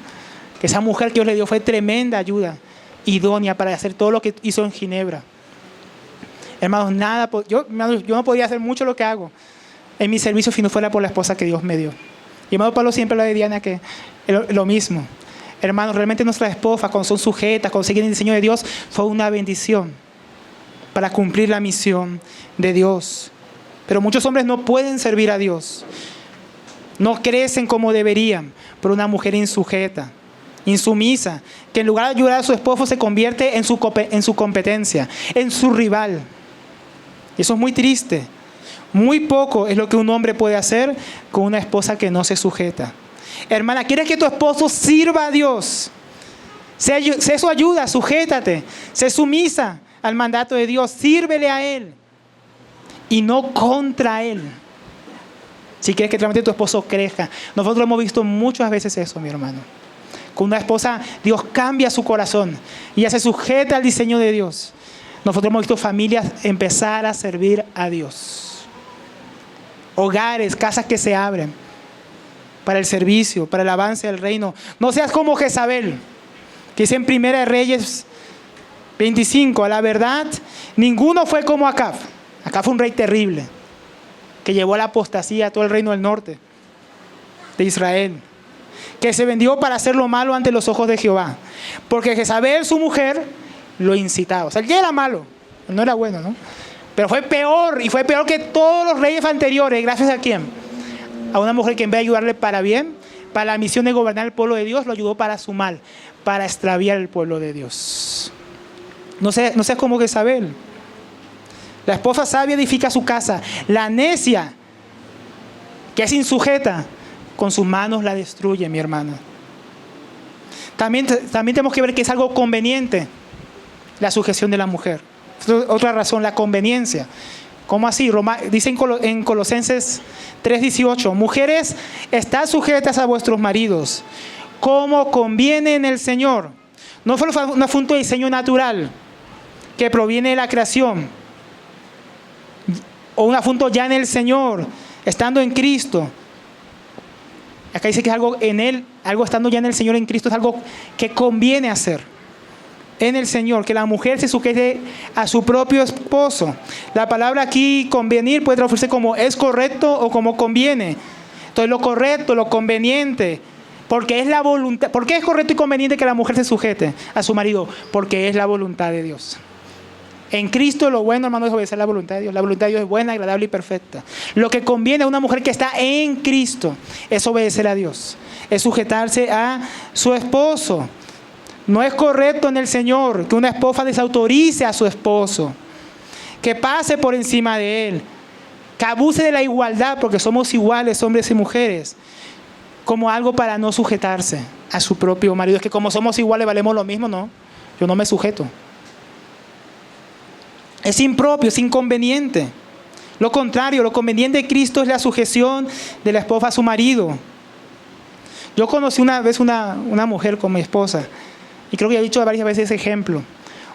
que esa mujer que Dios le dio fue tremenda ayuda idónea para hacer todo lo que hizo en Ginebra. Hermanos, yo no podía hacer mucho lo que hago en mi servicio si no fuera por la esposa que Dios me dio. Y hermano Pablo siempre lo de Diana, que es lo mismo. Hermanos, realmente nuestras esposas, cuando son sujetas, cuando siguen el diseño de Dios, fue una bendición para cumplir la misión de Dios. Pero muchos hombres no pueden servir a Dios. No crecen como deberían por una mujer insujeta, insumisa, que en lugar de ayudar a su esposo se convierte en su competencia, en su rival. Y eso es muy triste. Muy poco es lo que un hombre puede hacer con una esposa que no se sujeta. Hermana, ¿quieres que tu esposo sirva a Dios? Sé su ayuda, sujétate, sé sumisa al mandato de Dios, sírvele a Él y no contra Él. Si quieres que realmente tu esposo crezca. Nosotros hemos visto muchas veces eso, mi hermano. Con una esposa, Dios cambia su corazón y ella se sujeta al diseño de Dios. Nosotros hemos visto familias empezar a servir a Dios. Hogares, casas que se abren para el servicio, para el avance del reino. No seas como Jezabel, que dice en 1 Reyes 25, a la verdad, ninguno fue como Acab. Acab fue un rey terrible, que llevó a la apostasía a todo el reino del norte de Israel, que se vendió para hacer lo malo ante los ojos de Jehová, porque Jezabel, su mujer, lo incitaba. O sea, él ya era malo, no era bueno, ¿no? Pero fue peor, y fue peor que todos los reyes anteriores. ¿Gracias a quién? A una mujer que en vez de ayudarle para bien, para la misión de gobernar el pueblo de Dios, lo ayudó para su mal, para extraviar el pueblo de Dios. No seas como Jezabel. La esposa sabia edifica su casa. La necia, que es insujeta, con sus manos la destruye, mi hermana. También tenemos que ver que es algo conveniente la sujeción de la mujer. Otra razón, la conveniencia. ¿Cómo así? Dice en Colosenses 3:18, mujeres, estad sujetas a vuestros maridos, como conviene en el Señor. No fue un asunto de diseño natural que proviene de la creación, o un asunto ya en el Señor, estando en Cristo. Acá dice que es algo en Él, algo estando ya en el Señor, en Cristo, es algo que conviene hacer en el Señor, que la mujer se sujete a su propio esposo. La palabra aquí, convenir, puede traducirse como es correcto o como conviene. Entonces, lo correcto, lo conveniente, porque es la voluntad. ¿Por qué es correcto y conveniente que la mujer se sujete a su marido? Porque es la voluntad de Dios. En Cristo lo bueno, hermano, es obedecer la voluntad de Dios. La voluntad de Dios es buena, agradable y perfecta. Lo que conviene a una mujer que está en Cristo es obedecer a Dios, es sujetarse a su esposo. No es correcto en el Señor que una esposa desautorice a su esposo, que pase por encima de él, que abuse de la igualdad, porque somos iguales hombres y mujeres, como algo para no sujetarse a su propio marido. Es que como somos iguales valemos lo mismo, no, yo no me sujeto. Es impropio, es inconveniente. Lo contrario, lo conveniente de Cristo es la sujeción de la esposa a su marido. Yo conocí una vez una mujer con mi esposa, y creo que he dicho varias veces ese ejemplo.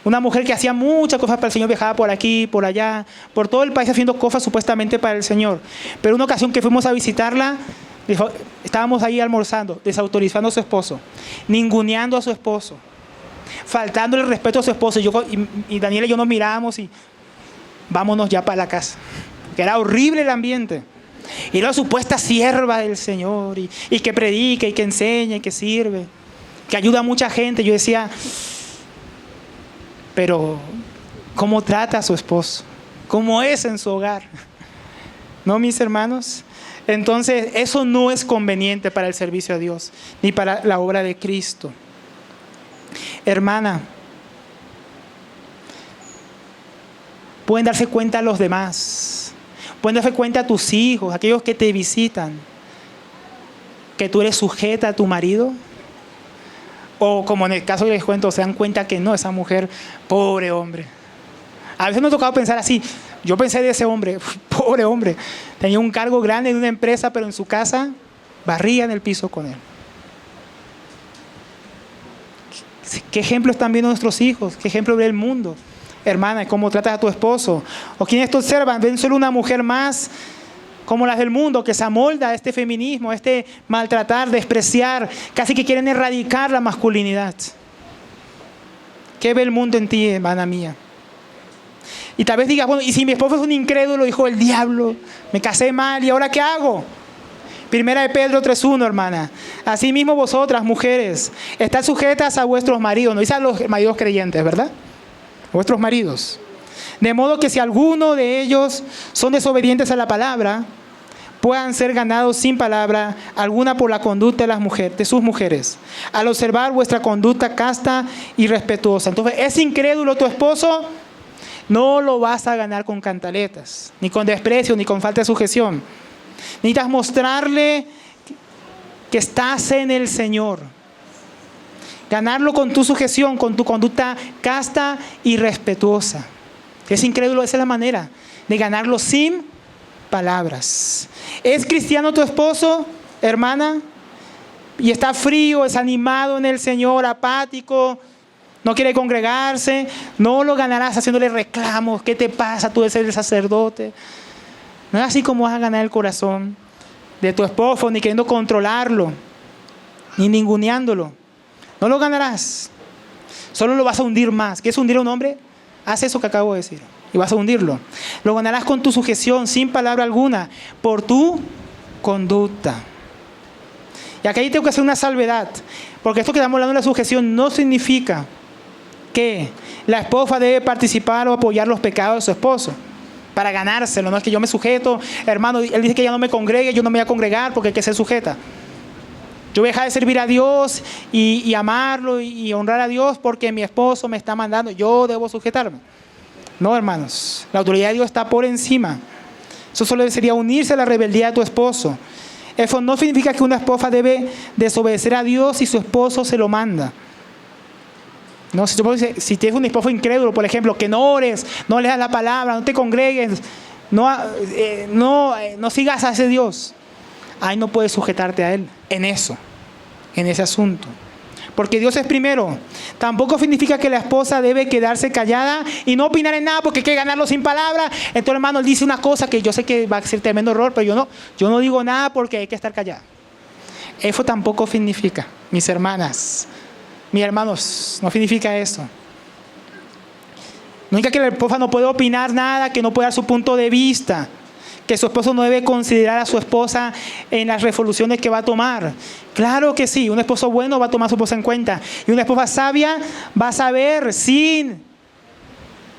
Una mujer que hacía muchas cosas para el Señor, viajaba por aquí, por allá, por todo el país haciendo cosas supuestamente para el Señor. Pero una ocasión que fuimos a visitarla, estábamos ahí almorzando, desautorizando a su esposo, ninguneando a su esposo, faltándole el respeto a su esposo. Y Daniel y yo nos mirábamos y vámonos ya para la casa, que era horrible el ambiente. Y la supuesta sierva del Señor, y que predica, y que enseña, y que sirve, que ayuda a mucha gente. Yo decía, pero ¿cómo trata a su esposo? ¿Cómo es en su hogar? ¿No, mis hermanos? Entonces, eso no es conveniente para el servicio a Dios, ni para la obra de Cristo. Hermana, pueden darse cuenta los demás, pueden darse cuenta a tus hijos, aquellos que te visitan, que tú eres sujeta a tu marido. O como en el caso que les cuento, se dan cuenta que no, esa mujer, pobre hombre. A veces nos ha tocado pensar así. Yo pensé de ese hombre, pobre hombre, tenía un cargo grande en una empresa, pero en su casa barría en el piso con él. ¿Qué ejemplo están viendo nuestros hijos? ¿Qué ejemplo ve el mundo? Hermana, ¿cómo tratas a tu esposo? ¿O quienes te observan? ¿Ven solo una mujer más como las del mundo, que se amolda a este feminismo, a este maltratar, despreciar, casi que quieren erradicar la masculinidad? ¿Qué ve el mundo en ti, hermana mía? Y tal vez digas, bueno, ¿y si mi esposo es un incrédulo, hijo del diablo? Me casé mal, ¿y ahora qué hago? Primera de Pedro 3:1, hermana. Asimismo vosotras, mujeres, estad sujetas a vuestros maridos. No dice a los maridos creyentes, ¿verdad? A vuestros maridos. De modo que si alguno de ellos son desobedientes a la palabra, puedan ser ganados sin palabra alguna por la conducta de sus mujeres, al observar vuestra conducta casta y respetuosa. Entonces, ¿es incrédulo tu esposo? No lo vas a ganar con cantaletas, ni con desprecio, ni con falta de sujeción. Necesitas mostrarle que estás en el Señor. Ganarlo con tu sujeción, con tu conducta casta y respetuosa. Es incrédulo, esa es la manera de ganarlo sin palabras. ¿Es cristiano tu esposo, hermana? Y está frío, desanimado en el Señor, apático, no quiere congregarse. No lo ganarás haciéndole reclamos. ¿Qué te pasa? Tú debes ser el sacerdote. No es así como vas a ganar el corazón de tu esposo, ni queriendo controlarlo, ni ninguneándolo. No lo ganarás. Solo lo vas a hundir más. ¿Quieres hundir a un hombre? Haz eso que acabo de decir y vas a hundirlo. Lo ganarás con tu sujeción, sin palabra alguna, por tu conducta. Y aquí tengo que hacer una salvedad, porque esto que estamos hablando de la sujeción no significa que la esposa debe participar o apoyar los pecados de su esposo para ganárselo. No es que yo me sujeto, hermano, él dice que ya no me congregue, yo no me voy a congregar porque hay que ser sujeta. Yo voy a dejar de servir a Dios y amarlo y honrar a Dios porque mi esposo me está mandando. Yo debo sujetarme. No, hermanos. La autoridad de Dios está por encima. Eso solo sería unirse a la rebeldía de tu esposo. Eso no significa que una esposa debe desobedecer a Dios si su esposo se lo manda. No, si tienes un esposo incrédulo, por ejemplo, que no ores, no leas la palabra, no te congregues, no sigas a ese Dios. Ahí no puedes sujetarte a Él en eso, en ese asunto. Porque Dios es primero. Tampoco significa que la esposa debe quedarse callada y no opinar en nada porque hay que ganarlo sin palabra. Entonces, hermano, él dice una cosa que yo sé que va a ser tremendo error, pero yo no digo nada porque hay que estar callada. Eso tampoco significa, mis hermanas, mis hermanos, no significa eso. No significa que la esposa no puede opinar nada, que no puede dar su punto de vista, que su esposo no debe considerar a su esposa en las resoluciones que va a tomar. Claro que sí, un esposo bueno va a tomar a su esposa en cuenta. Y una esposa sabia va a saber, sin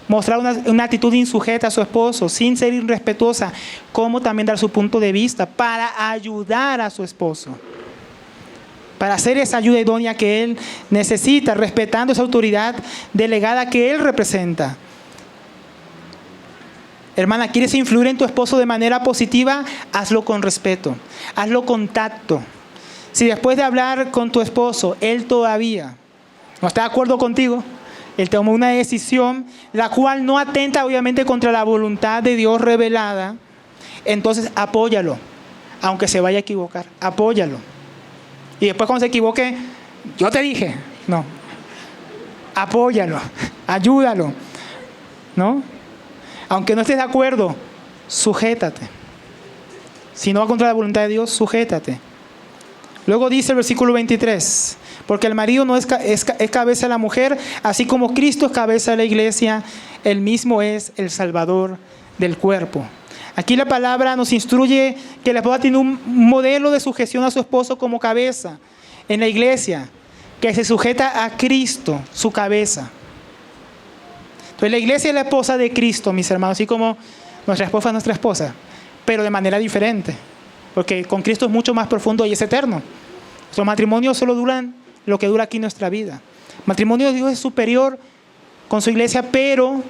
mostrar una actitud insujeta a su esposo, sin ser irrespetuosa, cómo también dar su punto de vista para ayudar a su esposo. Para hacer esa ayuda idónea que él necesita, respetando esa autoridad delegada que él representa. Hermana, ¿quieres influir en tu esposo de manera positiva? Hazlo con respeto, hazlo con tacto. Si después de hablar con tu esposo, él todavía no está de acuerdo contigo, él tomó una decisión, la cual no atenta obviamente contra la voluntad de Dios revelada, entonces apóyalo, aunque se vaya a equivocar, apóyalo. Y después cuando se equivoque, yo te dije, no, apóyalo, ayúdalo, ¿no? Aunque no estés de acuerdo, sujétate. Si no va contra la voluntad de Dios, sujétate. Luego dice el versículo 23, porque el marido no es cabeza de la mujer, así como Cristo es cabeza de la iglesia, él mismo es el Salvador del cuerpo. Aquí la palabra nos instruye que la esposa tiene un modelo de sujeción a su esposo como cabeza en la iglesia, que se sujeta a Cristo, su cabeza. Entonces la iglesia es la esposa de Cristo, mis hermanos, así como nuestra esposa es nuestra esposa, pero de manera diferente, porque con Cristo es mucho más profundo y es eterno. Nuestros matrimonios solo duran lo que dura aquí nuestra vida. El matrimonio de Dios es superior con su iglesia, pero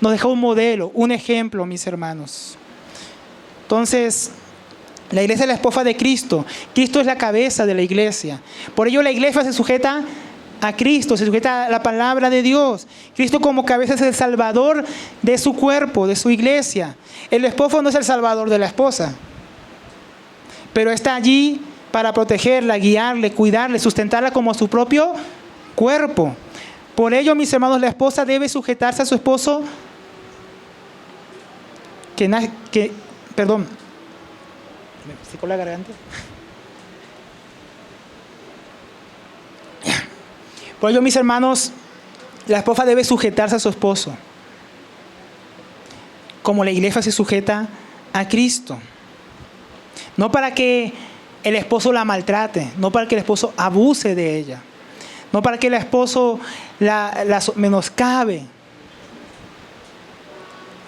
nos deja un modelo, un ejemplo, mis hermanos. Entonces, la iglesia es la esposa de Cristo. Cristo es la cabeza de la iglesia. Por ello la iglesia se sujeta a Cristo, se sujeta a la palabra de Dios. Cristo como cabeza es el salvador de su cuerpo, de su iglesia. El esposo no es el salvador de la esposa, pero está allí para protegerla, guiarle, cuidarle, sustentarla como su propio cuerpo. Por ello, mis hermanos, la esposa debe sujetarse a su esposo perdón, me secó la garganta. Por ello, mis hermanos, La esposa debe sujetarse a su esposo, como la iglesia se sujeta a Cristo. No para que el esposo la maltrate, no para que el esposo abuse de ella, no para que el esposo la menoscabe.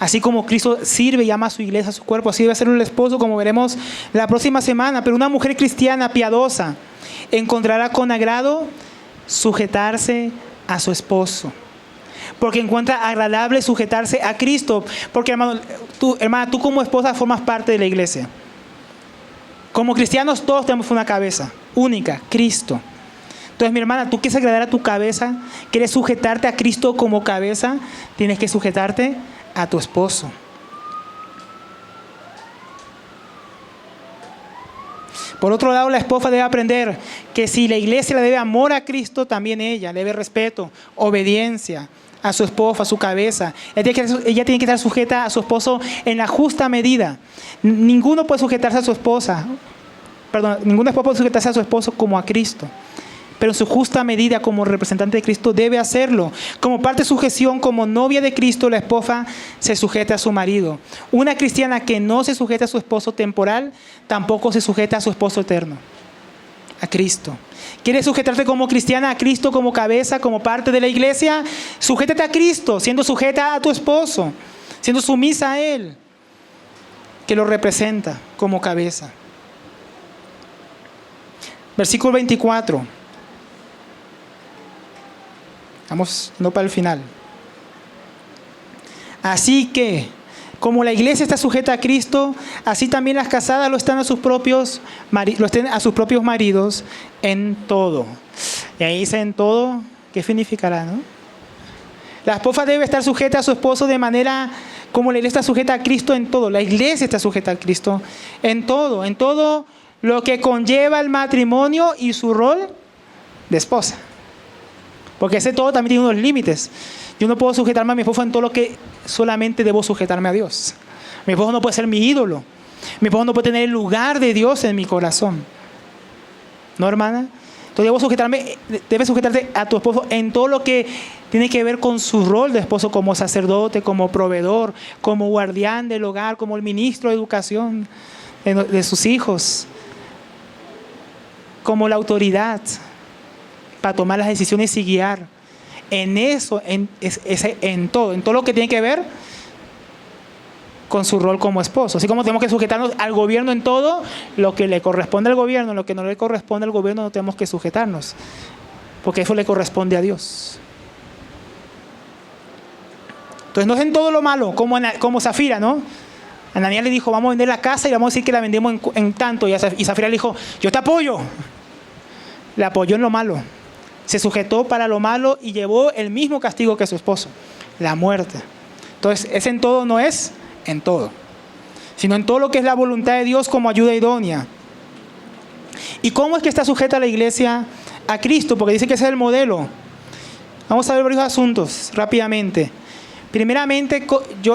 Así como Cristo sirve y ama a su iglesia, a su cuerpo, así debe ser el esposo, como veremos la próxima semana. Pero una mujer cristiana piadosa encontrará con agrado sujetarse a su esposo, porque encuentra agradable sujetarse a Cristo. Porque hermana, tú como esposa formas parte de la iglesia. Como cristianos todos tenemos una cabeza única, Cristo. Entonces, mi hermana, tú quieres agradar a tu cabeza, quieres sujetarte a Cristo como cabeza, tienes que sujetarte a tu esposo. Por otro lado, la esposa debe aprender que si la iglesia le debe amor a Cristo, también ella le debe respeto, obediencia a su esposo, a su cabeza. Ella tiene que estar sujeta a su esposo en la justa medida. Ninguno puede sujetarse a su esposa. Ninguna esposa puede sujetarse a su esposo como a Cristo. Pero en su justa medida, como representante de Cristo, debe hacerlo. Como parte de sujeción, como novia de Cristo, la esposa se sujeta a su marido. Una cristiana que no se sujeta a su esposo temporal, tampoco se sujeta a su esposo eterno, a Cristo. ¿Quieres sujetarte como cristiana a Cristo como cabeza, como parte de la iglesia? Sujétate a Cristo, siendo sujeta a tu esposo, siendo sumisa a Él, que lo representa como cabeza. Versículo 24. Vamos, no para el final. Así que, como la iglesia está sujeta a Cristo, así también las casadas lo están a sus propios maridos en todo. Y ahí dice en todo, ¿qué significará, no? La esposa debe estar sujeta a su esposo de manera como la iglesia está sujeta a Cristo en todo. La iglesia está sujeta a Cristo en todo lo que conlleva el matrimonio y su rol de esposa. Porque ese todo también tiene unos límites. Yo no puedo sujetarme a mi esposo en todo lo que solamente debo sujetarme a Dios. Mi esposo no puede ser mi ídolo. Mi esposo no puede tener el lugar de Dios en mi corazón. ¿No, hermana? Entonces debes sujetarte a tu esposo en todo lo que tiene que ver con su rol de esposo, como sacerdote, como proveedor, como guardián del hogar, como el ministro de educación de sus hijos, como la autoridad para tomar las decisiones y guiar. En eso, en todo lo que tiene que ver con su rol como esposo. Así como tenemos que sujetarnos al gobierno en todo lo que le corresponde al gobierno, lo que no le corresponde al gobierno no tenemos que sujetarnos, porque eso le corresponde a Dios. Entonces no es en todo lo malo, como Zafira, ¿no? Ananías le dijo, vamos a vender la casa y vamos a decir que la vendemos en tanto. Y Zafira le dijo, yo te apoyo. Le apoyó en lo malo. Se sujetó para lo malo y llevó el mismo castigo que su esposo, la muerte. Entonces, es en todo, no es en todo, sino en todo lo que es la voluntad de Dios como ayuda idónea. ¿Y cómo es que está sujeta la iglesia a Cristo? Porque dice que ese es el modelo. Vamos a ver varios asuntos rápidamente. Primeramente,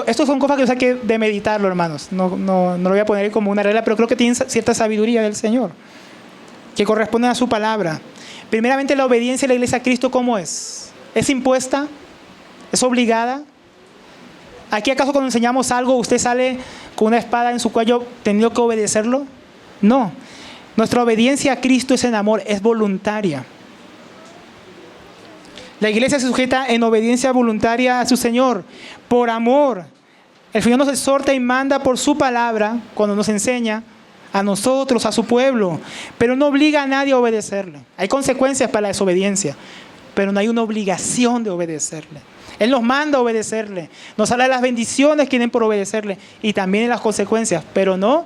estos son cosas que yo saqué de meditarlo, hermanos. No lo voy a poner como una regla, pero creo que tienen cierta sabiduría del Señor, que corresponden a su palabra. Primeramente, la obediencia de la iglesia a Cristo, ¿cómo es? ¿Es impuesta? ¿Es obligada? ¿Aquí acaso cuando enseñamos algo, usted sale con una espada en su cuello teniendo que obedecerlo? No. Nuestra obediencia a Cristo es en amor, es voluntaria. La iglesia se sujeta en obediencia voluntaria a su Señor, por amor. El Señor nos exhorta y manda por su palabra, cuando nos enseña, a nosotros, a su pueblo, pero no obliga a nadie a obedecerle. Hay consecuencias para la desobediencia, pero no hay una obligación de obedecerle. Él nos manda a obedecerle, nos habla de las bendiciones que vienen por obedecerle y también de las consecuencias, pero no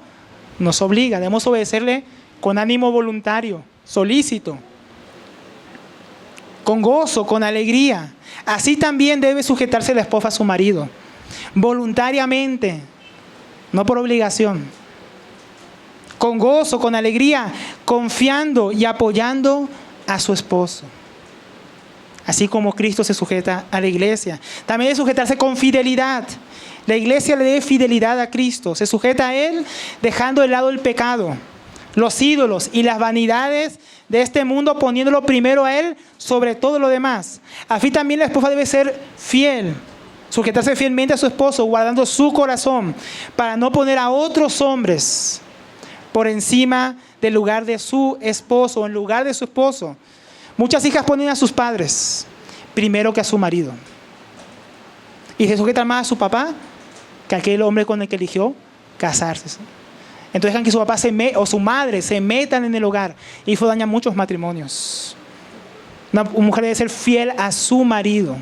nos obliga. Debemos obedecerle con ánimo voluntario, solícito, con gozo, con alegría. Así también debe sujetarse la esposa a su marido, voluntariamente, no por obligación. Con gozo, con alegría, confiando y apoyando a su esposo. Así como Cristo se sujeta a la iglesia. También debe sujetarse con fidelidad. La iglesia le debe fidelidad a Cristo. Se sujeta a Él dejando de lado el pecado. los ídolos y las vanidades de este mundo, poniéndolo primero a Él sobre todo lo demás. Así también la esposa debe ser fiel, sujetarse fielmente a su esposo, guardando su corazón, para no poner a otros hombres por encima del lugar de su esposo, o en lugar de su esposo. Muchas hijas ponen a sus padres primero que a su marido. Y se sujetan más a su papá que a aquel hombre con el que eligió casarse. Entonces dejan que su papá o su madre se metan en el hogar. Y eso daña muchos matrimonios. Una mujer debe ser fiel a su marido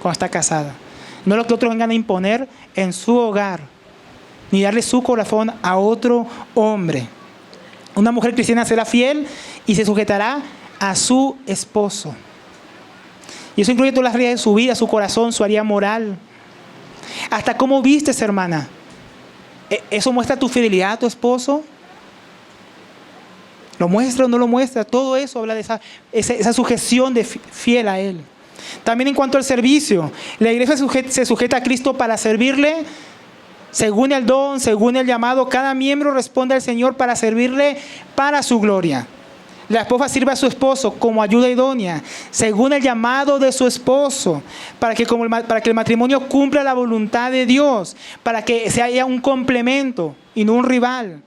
cuando está casada. No lo que otros vengan a imponer en su hogar, ni darle su corazón a otro hombre. Una mujer cristiana será fiel y se sujetará a su esposo. Y eso incluye todas las áreas de su vida, su corazón, su área moral. Hasta cómo vistes, hermana. ¿Eso muestra tu fidelidad a tu esposo? ¿Lo muestra o no lo muestra? Todo eso habla de esa sujeción de fiel a Él. También en cuanto al servicio, la iglesia se sujeta a Cristo para servirle según el don, según el llamado. Cada miembro responde al Señor para servirle para su gloria. La esposa sirve a su esposo como ayuda idónea, según el llamado de su esposo, para que el matrimonio cumpla la voluntad de Dios, para que se haya un complemento y no un rival,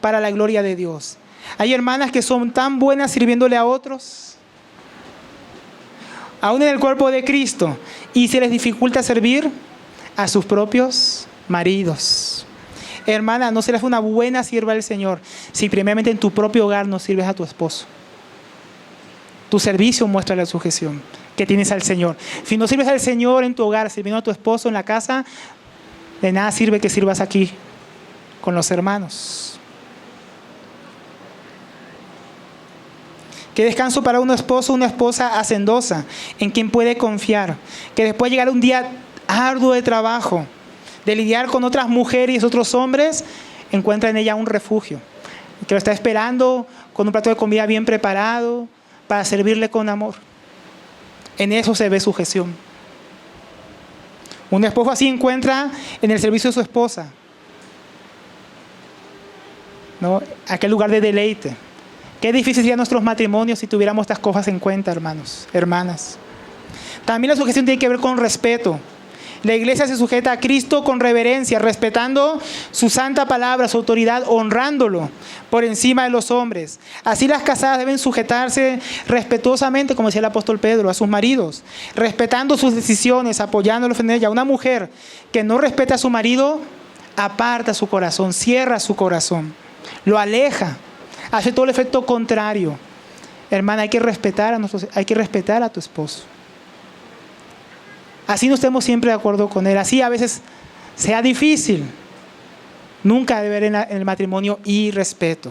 para la gloria de Dios. Hay hermanas que son tan buenas sirviéndole a otros, aún en el cuerpo de Cristo, y se les dificulta servir a sus propios maridos. Hermana, no serás una buena sierva del Señor si primeramente en tu propio hogar no sirves a tu esposo. Tu servicio muestra la sujeción que tienes al Señor. Si no sirves al Señor en tu hogar, sirviendo a tu esposo en la casa, de nada sirve que sirvas aquí con los hermanos. Qué descanso para un esposo, una esposa hacendosa, en quien puede confiar. Que después de llegar un día arduo de trabajo, de lidiar con otras mujeres y otros hombres, encuentra en ella un refugio, que lo está esperando con un plato de comida bien preparado para servirle con amor. En eso se ve sujeción. Un esposo así encuentra en el servicio de su esposa, ¿no?, aquel lugar de deleite. Qué difícil serían nuestros matrimonios si tuviéramos estas cosas en cuenta, hermanos, hermanas. También la sujeción tiene que ver con respeto. La iglesia se sujeta a Cristo con reverencia, respetando su santa palabra, su autoridad, honrándolo por encima de los hombres. Así las casadas deben sujetarse respetuosamente, como decía el apóstol Pedro, a sus maridos, respetando sus decisiones, apoyándolos en ella. Una mujer que no respeta a su marido, aparta su corazón, cierra su corazón, lo aleja, hace todo el efecto contrario. Hermana, hay que respetar a tu esposo. Así no estemos siempre de acuerdo con él, así a veces sea difícil. Nunca debe haber en el matrimonio irrespeto.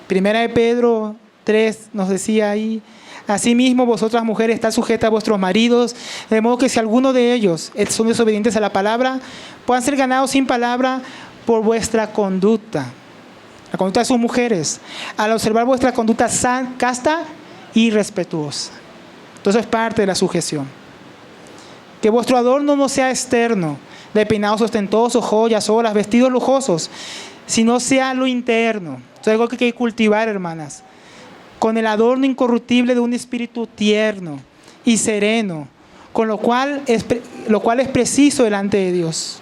Primera de Pedro 3 nos decía ahí: asimismo vosotras mujeres estad sujetas a vuestros maridos, de modo que si alguno de ellos son desobedientes a la palabra, puedan ser ganados sin palabra por vuestra conducta. La conducta de sus mujeres, al observar vuestra conducta casta y respetuosa. Entonces es parte de la sujeción. Que vuestro adorno no sea externo, de peinados ostentosos, joyas, olas, vestidos lujosos, sino sea lo interno. Esto es algo que hay que cultivar, hermanas. Con el adorno incorruptible de un espíritu tierno y sereno, con lo cual es preciso delante de Dios.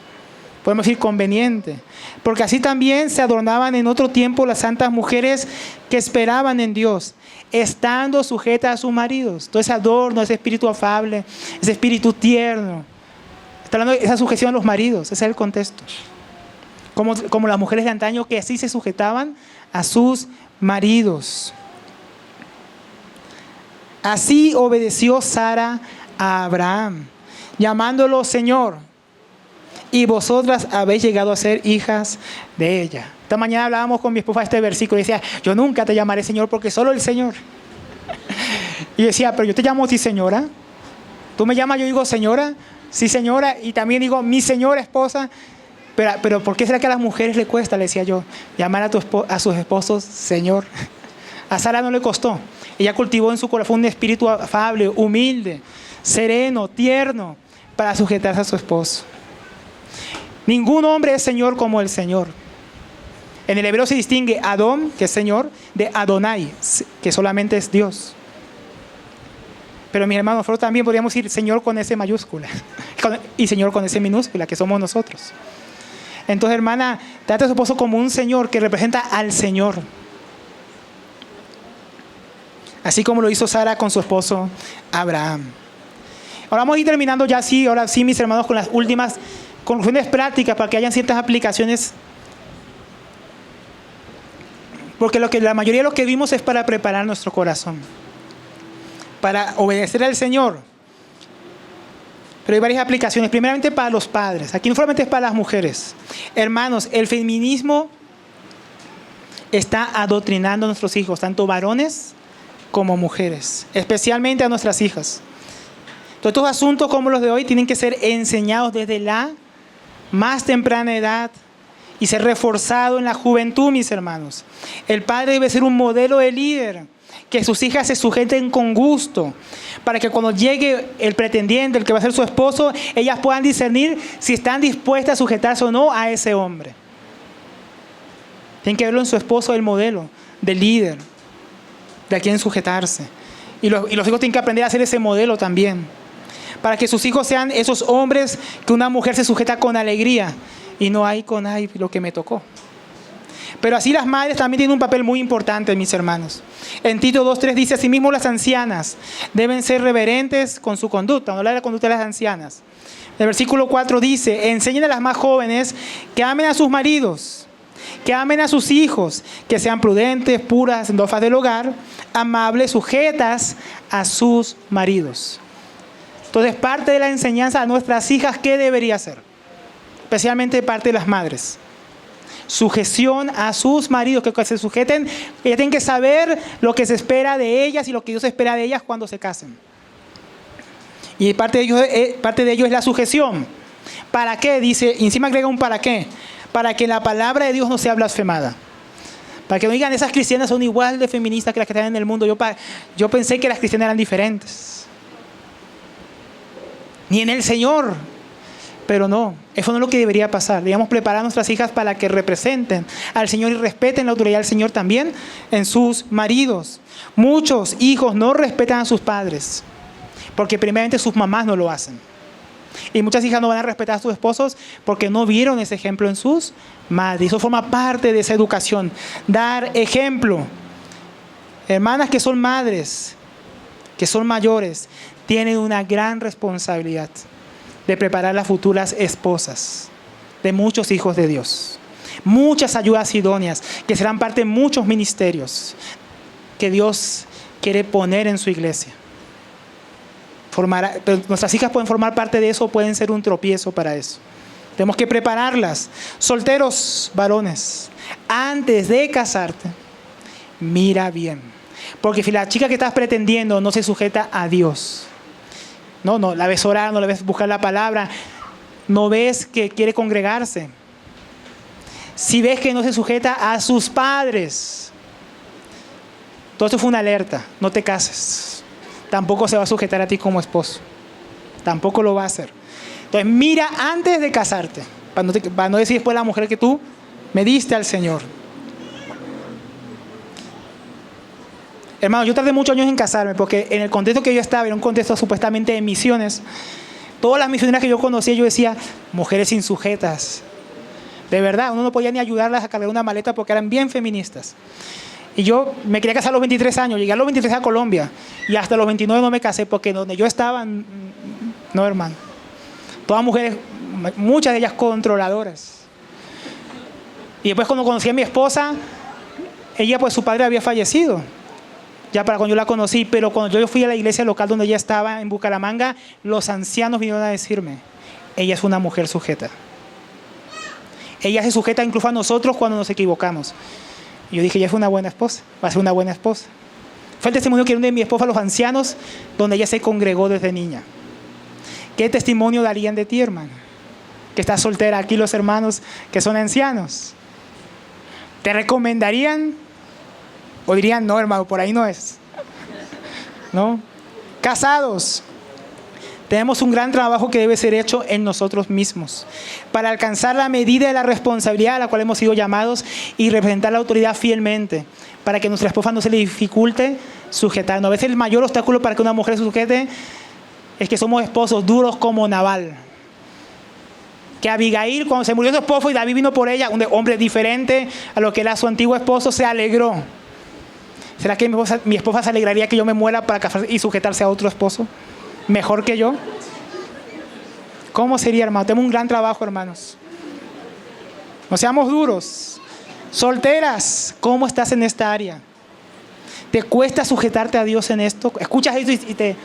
Podemos decir conveniente. Porque así también se adornaban en otro tiempo las santas mujeres que esperaban en Dios, estando sujetas a sus maridos. Todo ese adorno, ese espíritu afable, ese espíritu tierno. Está hablando de esa sujeción a los maridos, ese es el contexto. Como las mujeres de antaño que así se sujetaban a sus maridos. Así obedeció Sara a Abraham, llamándolo Señor. Y vosotras habéis llegado a ser hijas de ella. Esta mañana hablábamos con mi esposa de este versículo y decía: yo nunca te llamaré Señor porque solo el Señor. Y decía: pero yo te llamo a ti señora. Tú me llamas, yo digo señora. Sí, señora. Y también digo mi señora esposa. Pero ¿por qué será que a las mujeres le cuesta? Le decía yo, llamar a sus esposos Señor. A Sara no le costó. Ella cultivó en su corazón un espíritu afable, humilde, sereno, tierno, para sujetarse a su esposo. Ningún hombre es Señor como el Señor. En el hebreo se distingue Adón, que es Señor, de Adonai, que solamente es Dios. Pero mis hermanos, nosotros también podríamos decir Señor con S mayúscula y Señor con S minúscula, que somos nosotros. Entonces, hermana, trata a su esposo como un Señor que representa al Señor. Así como lo hizo Sara con su esposo Abraham. Ahora vamos a ir terminando ya así, ahora sí, mis hermanos, con las últimas conclusiones prácticas para que hayan ciertas aplicaciones. Porque la mayoría de lo que vimos es para preparar nuestro corazón, para obedecer al Señor. Pero hay varias aplicaciones. Primeramente para los padres. Aquí no solamente es para las mujeres. Hermanos, el feminismo está adoctrinando a nuestros hijos, tanto varones como mujeres, especialmente a nuestras hijas. Todos estos asuntos como los de hoy tienen que ser enseñados desde la más temprana edad y ser reforzado en la juventud, mis hermanos. El padre debe ser un modelo de líder, que sus hijas se sujeten con gusto, para que cuando llegue el pretendiente, el que va a ser su esposo, ellas puedan discernir si están dispuestas a sujetarse o no a ese hombre. Tienen que verlo en su esposo el modelo de líder, de a quién sujetarse. Y los hijos tienen que aprender a ser ese modelo también, para que sus hijos sean esos hombres que una mujer se sujeta con alegría y no hay con ay lo que me tocó. Pero así las madres también tienen un papel muy importante, mis hermanos. En Tito 2:3 dice: asimismo las ancianas deben ser reverentes con su conducta. No habla de la conducta de las ancianas. El versículo 4 dice: enseñen a las más jóvenes que amen a sus maridos, que amen a sus hijos, que sean prudentes, puras, dofas del hogar, amables, sujetas a sus maridos. Entonces, parte de la enseñanza a nuestras hijas, ¿qué debería ser? Especialmente parte de las madres. Sujeción a sus maridos, que se sujeten. Ellas tienen que saber lo que se espera de ellas y lo que Dios espera de ellas cuando se casen. Y parte de ello es la sujeción. ¿Para qué? Dice, y encima agrega un para qué. Para que la palabra de Dios no sea blasfemada. Para que no digan, esas cristianas son igual de feministas que las que están en el mundo. Yo pensé que las cristianas eran diferentes. Ni en el Señor. Pero no, eso no es lo que debería pasar. Debemos preparar a nuestras hijas para que representen al Señor y respeten la autoridad del Señor también en sus maridos. Muchos hijos no respetan a sus padres, porque primeramente sus mamás no lo hacen. Y muchas hijas no van a respetar a sus esposos porque no vieron ese ejemplo en sus madres. Eso forma parte de esa educación. Dar ejemplo. Hermanas que son madres, que son mayores, tienen una gran responsabilidad de preparar las futuras esposas de muchos hijos de Dios. Muchas ayudas idóneas que serán parte de muchos ministerios que Dios quiere poner en su iglesia. Pero nuestras hijas pueden formar parte de eso o pueden ser un tropiezo para eso. Tenemos que prepararlas. Solteros varones, antes de casarte, mira bien. Porque si la chica que estás pretendiendo no se sujeta a Dios, no la ves orar, no la ves buscar la palabra, no ves que quiere congregarse, si ves que no se sujeta a sus padres, todo esto fue una alerta. No te cases. Tampoco se va a sujetar a ti como esposo. Tampoco lo va a hacer. Entonces mira antes de casarte, para no decir después la mujer que tú me diste al Señor. Hermano, yo tardé muchos años en casarme porque en el contexto que yo estaba, era un contexto supuestamente de misiones. Todas las misioneras que yo conocía, yo decía, mujeres insujetas. De verdad, uno no podía ni ayudarlas a cargar una maleta porque eran bien feministas. Y yo me quería casar a los 23 años, llegué a los 23 a Colombia y hasta los 29 no me casé porque donde yo estaba, no, hermano. Todas mujeres, muchas de ellas controladoras. Y después cuando conocí a mi esposa, ella pues su padre había fallecido. Ya para cuando yo la conocí, pero cuando yo fui a la iglesia local donde ella estaba, en Bucaramanga, los ancianos vinieron a decirme, ella es una mujer sujeta. Ella se sujeta incluso a nosotros cuando nos equivocamos. Y yo dije, ella es una buena esposa, va a ser una buena esposa. Fue el testimonio que dieron de mi esposa a los ancianos, donde ella se congregó desde niña. ¿Qué testimonio darían de ti, hermano? Que estás soltera, aquí los hermanos que son ancianos. ¿Te recomendarían? ¿O dirían, no, hermano, por ahí no es? ¿No? Casados, Tenemos un gran trabajo que debe ser hecho en nosotros mismos para alcanzar la medida de la responsabilidad a la cual hemos sido llamados y representar la autoridad fielmente, para que a nuestra esposa no se le dificulte sujetarnos. A veces el mayor obstáculo para que una mujer se sujete es que somos esposos duros como Nabal. Que Abigail, cuando se murió su esposo y David vino por ella, un hombre diferente a lo que era su antiguo esposo, se alegró. ¿Será que mi esposa se alegraría que yo me muera para casarse y sujetarse a otro esposo mejor que yo? ¿Cómo sería, hermano? Tenemos un gran trabajo, hermanos. No seamos duros. Solteras, ¿cómo estás en esta área? ¿Te cuesta sujetarte a Dios en esto? Escuchas esto y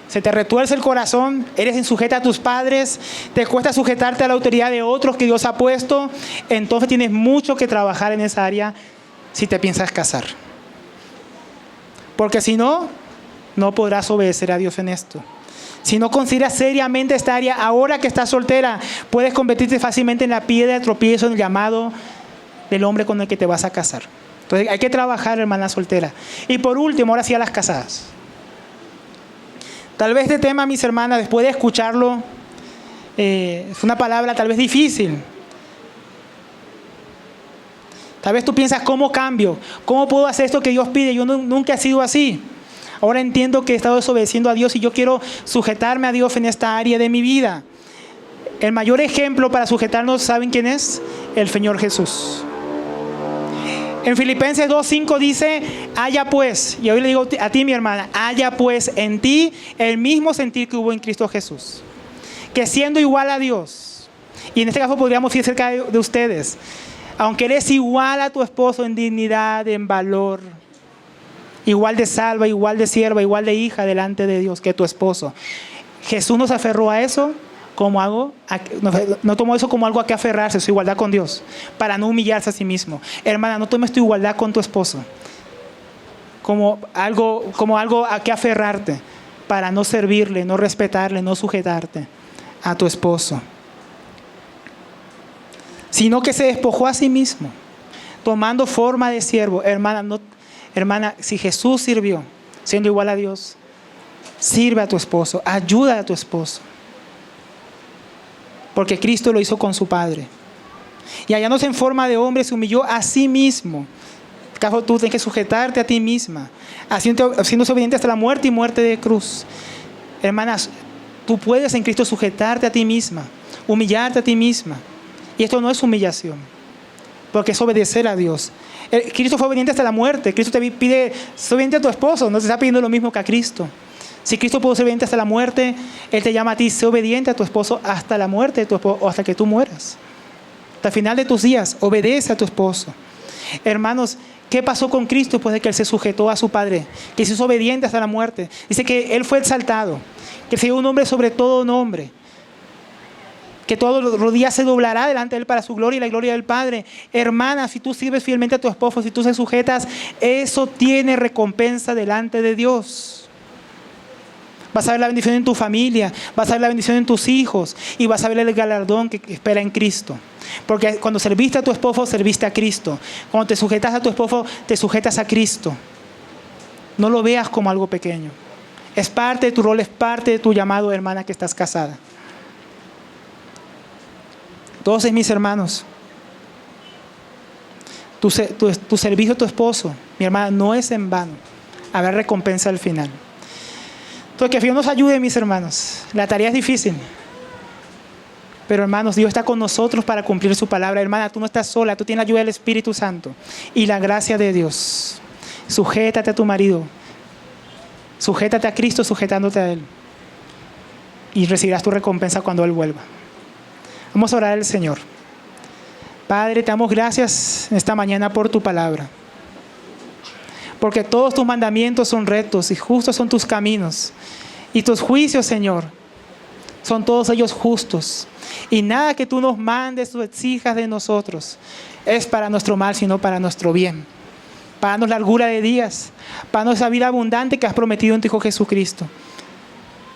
se te retuerce el corazón. Eres insujeta a tus padres. Te cuesta sujetarte a la autoridad de otros que Dios ha puesto. Entonces tienes mucho que trabajar en esa área si te piensas casar. Porque si no, no podrás obedecer a Dios en esto. Si no consideras seriamente esta área, ahora que estás soltera, puedes convertirte fácilmente en la piedra de tropiezo en el llamado del hombre con el que te vas a casar. Entonces hay que trabajar, hermana soltera. Y por último, ahora sí a las casadas. Tal vez este tema, mis hermanas, después de escucharlo, es una palabra tal vez difícil. Tal vez tú piensas, ¿cómo cambio? ¿Cómo puedo hacer esto que Dios pide? Yo nunca he sido así. Ahora entiendo que he estado desobedeciendo a Dios y yo quiero sujetarme a Dios en esta área de mi vida. El mayor ejemplo para sujetarnos, ¿saben quién es? El Señor Jesús. En Filipenses 2:5 dice, haya pues, y hoy le digo a ti, mi hermana, haya pues en ti el mismo sentir que hubo en Cristo Jesús. Que siendo igual a Dios, y en este caso podríamos ir cerca de ustedes, aunque eres igual a tu esposo en dignidad, en valor, igual de salva, igual de sierva, igual de hija delante de Dios que tu esposo. Jesús nos aferró a eso como algo, no tomó eso como algo a que aferrarse, su igualdad con Dios, para no humillarse a sí mismo. Hermana, no tomes tu igualdad con tu esposo como algo a que aferrarte, para no servirle, no respetarle, no sujetarte a tu esposo. Sino que se despojó a sí mismo, tomando forma de siervo. Hermana, si Jesús sirvió, siendo igual a Dios, sirve a tu esposo, ayuda a tu esposo. Porque Cristo lo hizo con su Padre. Y hallándose en forma de hombre, se humilló a sí mismo. En este caso, tú tienes que sujetarte a ti misma, haciéndose obediente hasta la muerte y muerte de cruz. Hermanas, tú puedes en Cristo sujetarte a ti misma, humillarte a ti misma. Y esto no es humillación, porque es obedecer a Dios. Cristo fue obediente hasta la muerte. Cristo te pide, sé obediente a tu esposo, no te está pidiendo lo mismo que a Cristo. Si Cristo pudo ser obediente hasta la muerte, Él te llama a ti, sé obediente a tu esposo hasta la muerte de tu esposo, o hasta que tú mueras. Hasta el final de tus días, obedece a tu esposo. Hermanos, ¿qué pasó con Cristo después de que Él se sujetó a su Padre? Que se hizo obediente hasta la muerte. Dice que Él fue exaltado, que se dio un nombre sobre todo nombre, que todos los días se doblará delante de Él para su gloria y la gloria del Padre. Hermana, si tú sirves fielmente a tu esposo, si tú se sujetas, eso tiene recompensa delante de Dios. Vas a ver la bendición en tu familia, vas a ver la bendición en tus hijos y vas a ver el galardón que espera en Cristo. Porque cuando serviste a tu esposo, serviste a Cristo. Cuando te sujetas a tu esposo, te sujetas a Cristo. No lo veas como algo pequeño. Es parte de tu rol, es parte de tu llamado, hermana, que estás casada. Entonces, mis hermanos, tu servicio a tu esposo, mi hermana, no es en vano. Habrá recompensa al final. Entonces, que Dios nos ayude, mis hermanos. La tarea es difícil. Pero, hermanos, Dios está con nosotros para cumplir su palabra. Hermana, tú no estás sola, tú tienes la ayuda del Espíritu Santo y la gracia de Dios. Sujétate a tu marido. Sujétate a Cristo sujetándote a Él. Y recibirás tu recompensa cuando Él vuelva. Vamos a orar al Señor. Padre, te damos gracias esta mañana por tu palabra. Porque todos tus mandamientos son rectos y justos son tus caminos. Y tus juicios, Señor, son todos ellos justos. Y nada que tú nos mandes o exijas de nosotros es para nuestro mal, sino para nuestro bien. Para darnos largura de días, para darnos esa vida abundante que has prometido en tu Hijo Jesucristo.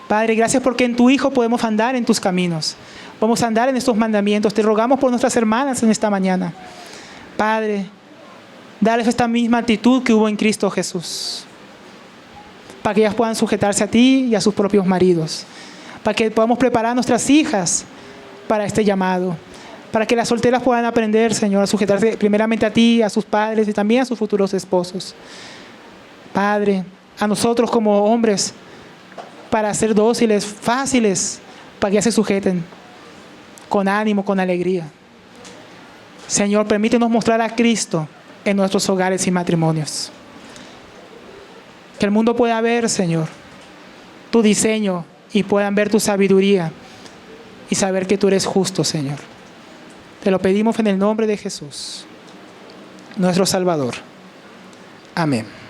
Padre, gracias porque en tu Hijo podemos andar en tus caminos. Vamos a andar en estos mandamientos. Te rogamos por nuestras hermanas en esta mañana. Padre, dales esta misma actitud que hubo en Cristo Jesús, para que ellas puedan sujetarse a ti y a sus propios maridos, para que podamos preparar a nuestras hijas para este llamado, para que las solteras puedan aprender, Señor, a sujetarse primeramente a ti, a sus padres y también a sus futuros esposos. Padre, a nosotros como hombres, para ser dóciles, fáciles, para que ya se sujeten, con ánimo, con alegría. Señor, permítenos mostrar a Cristo en nuestros hogares y matrimonios. Que el mundo pueda ver, Señor, tu diseño y puedan ver tu sabiduría y saber que tú eres justo, Señor. Te lo pedimos en el nombre de Jesús, nuestro Salvador. Amén.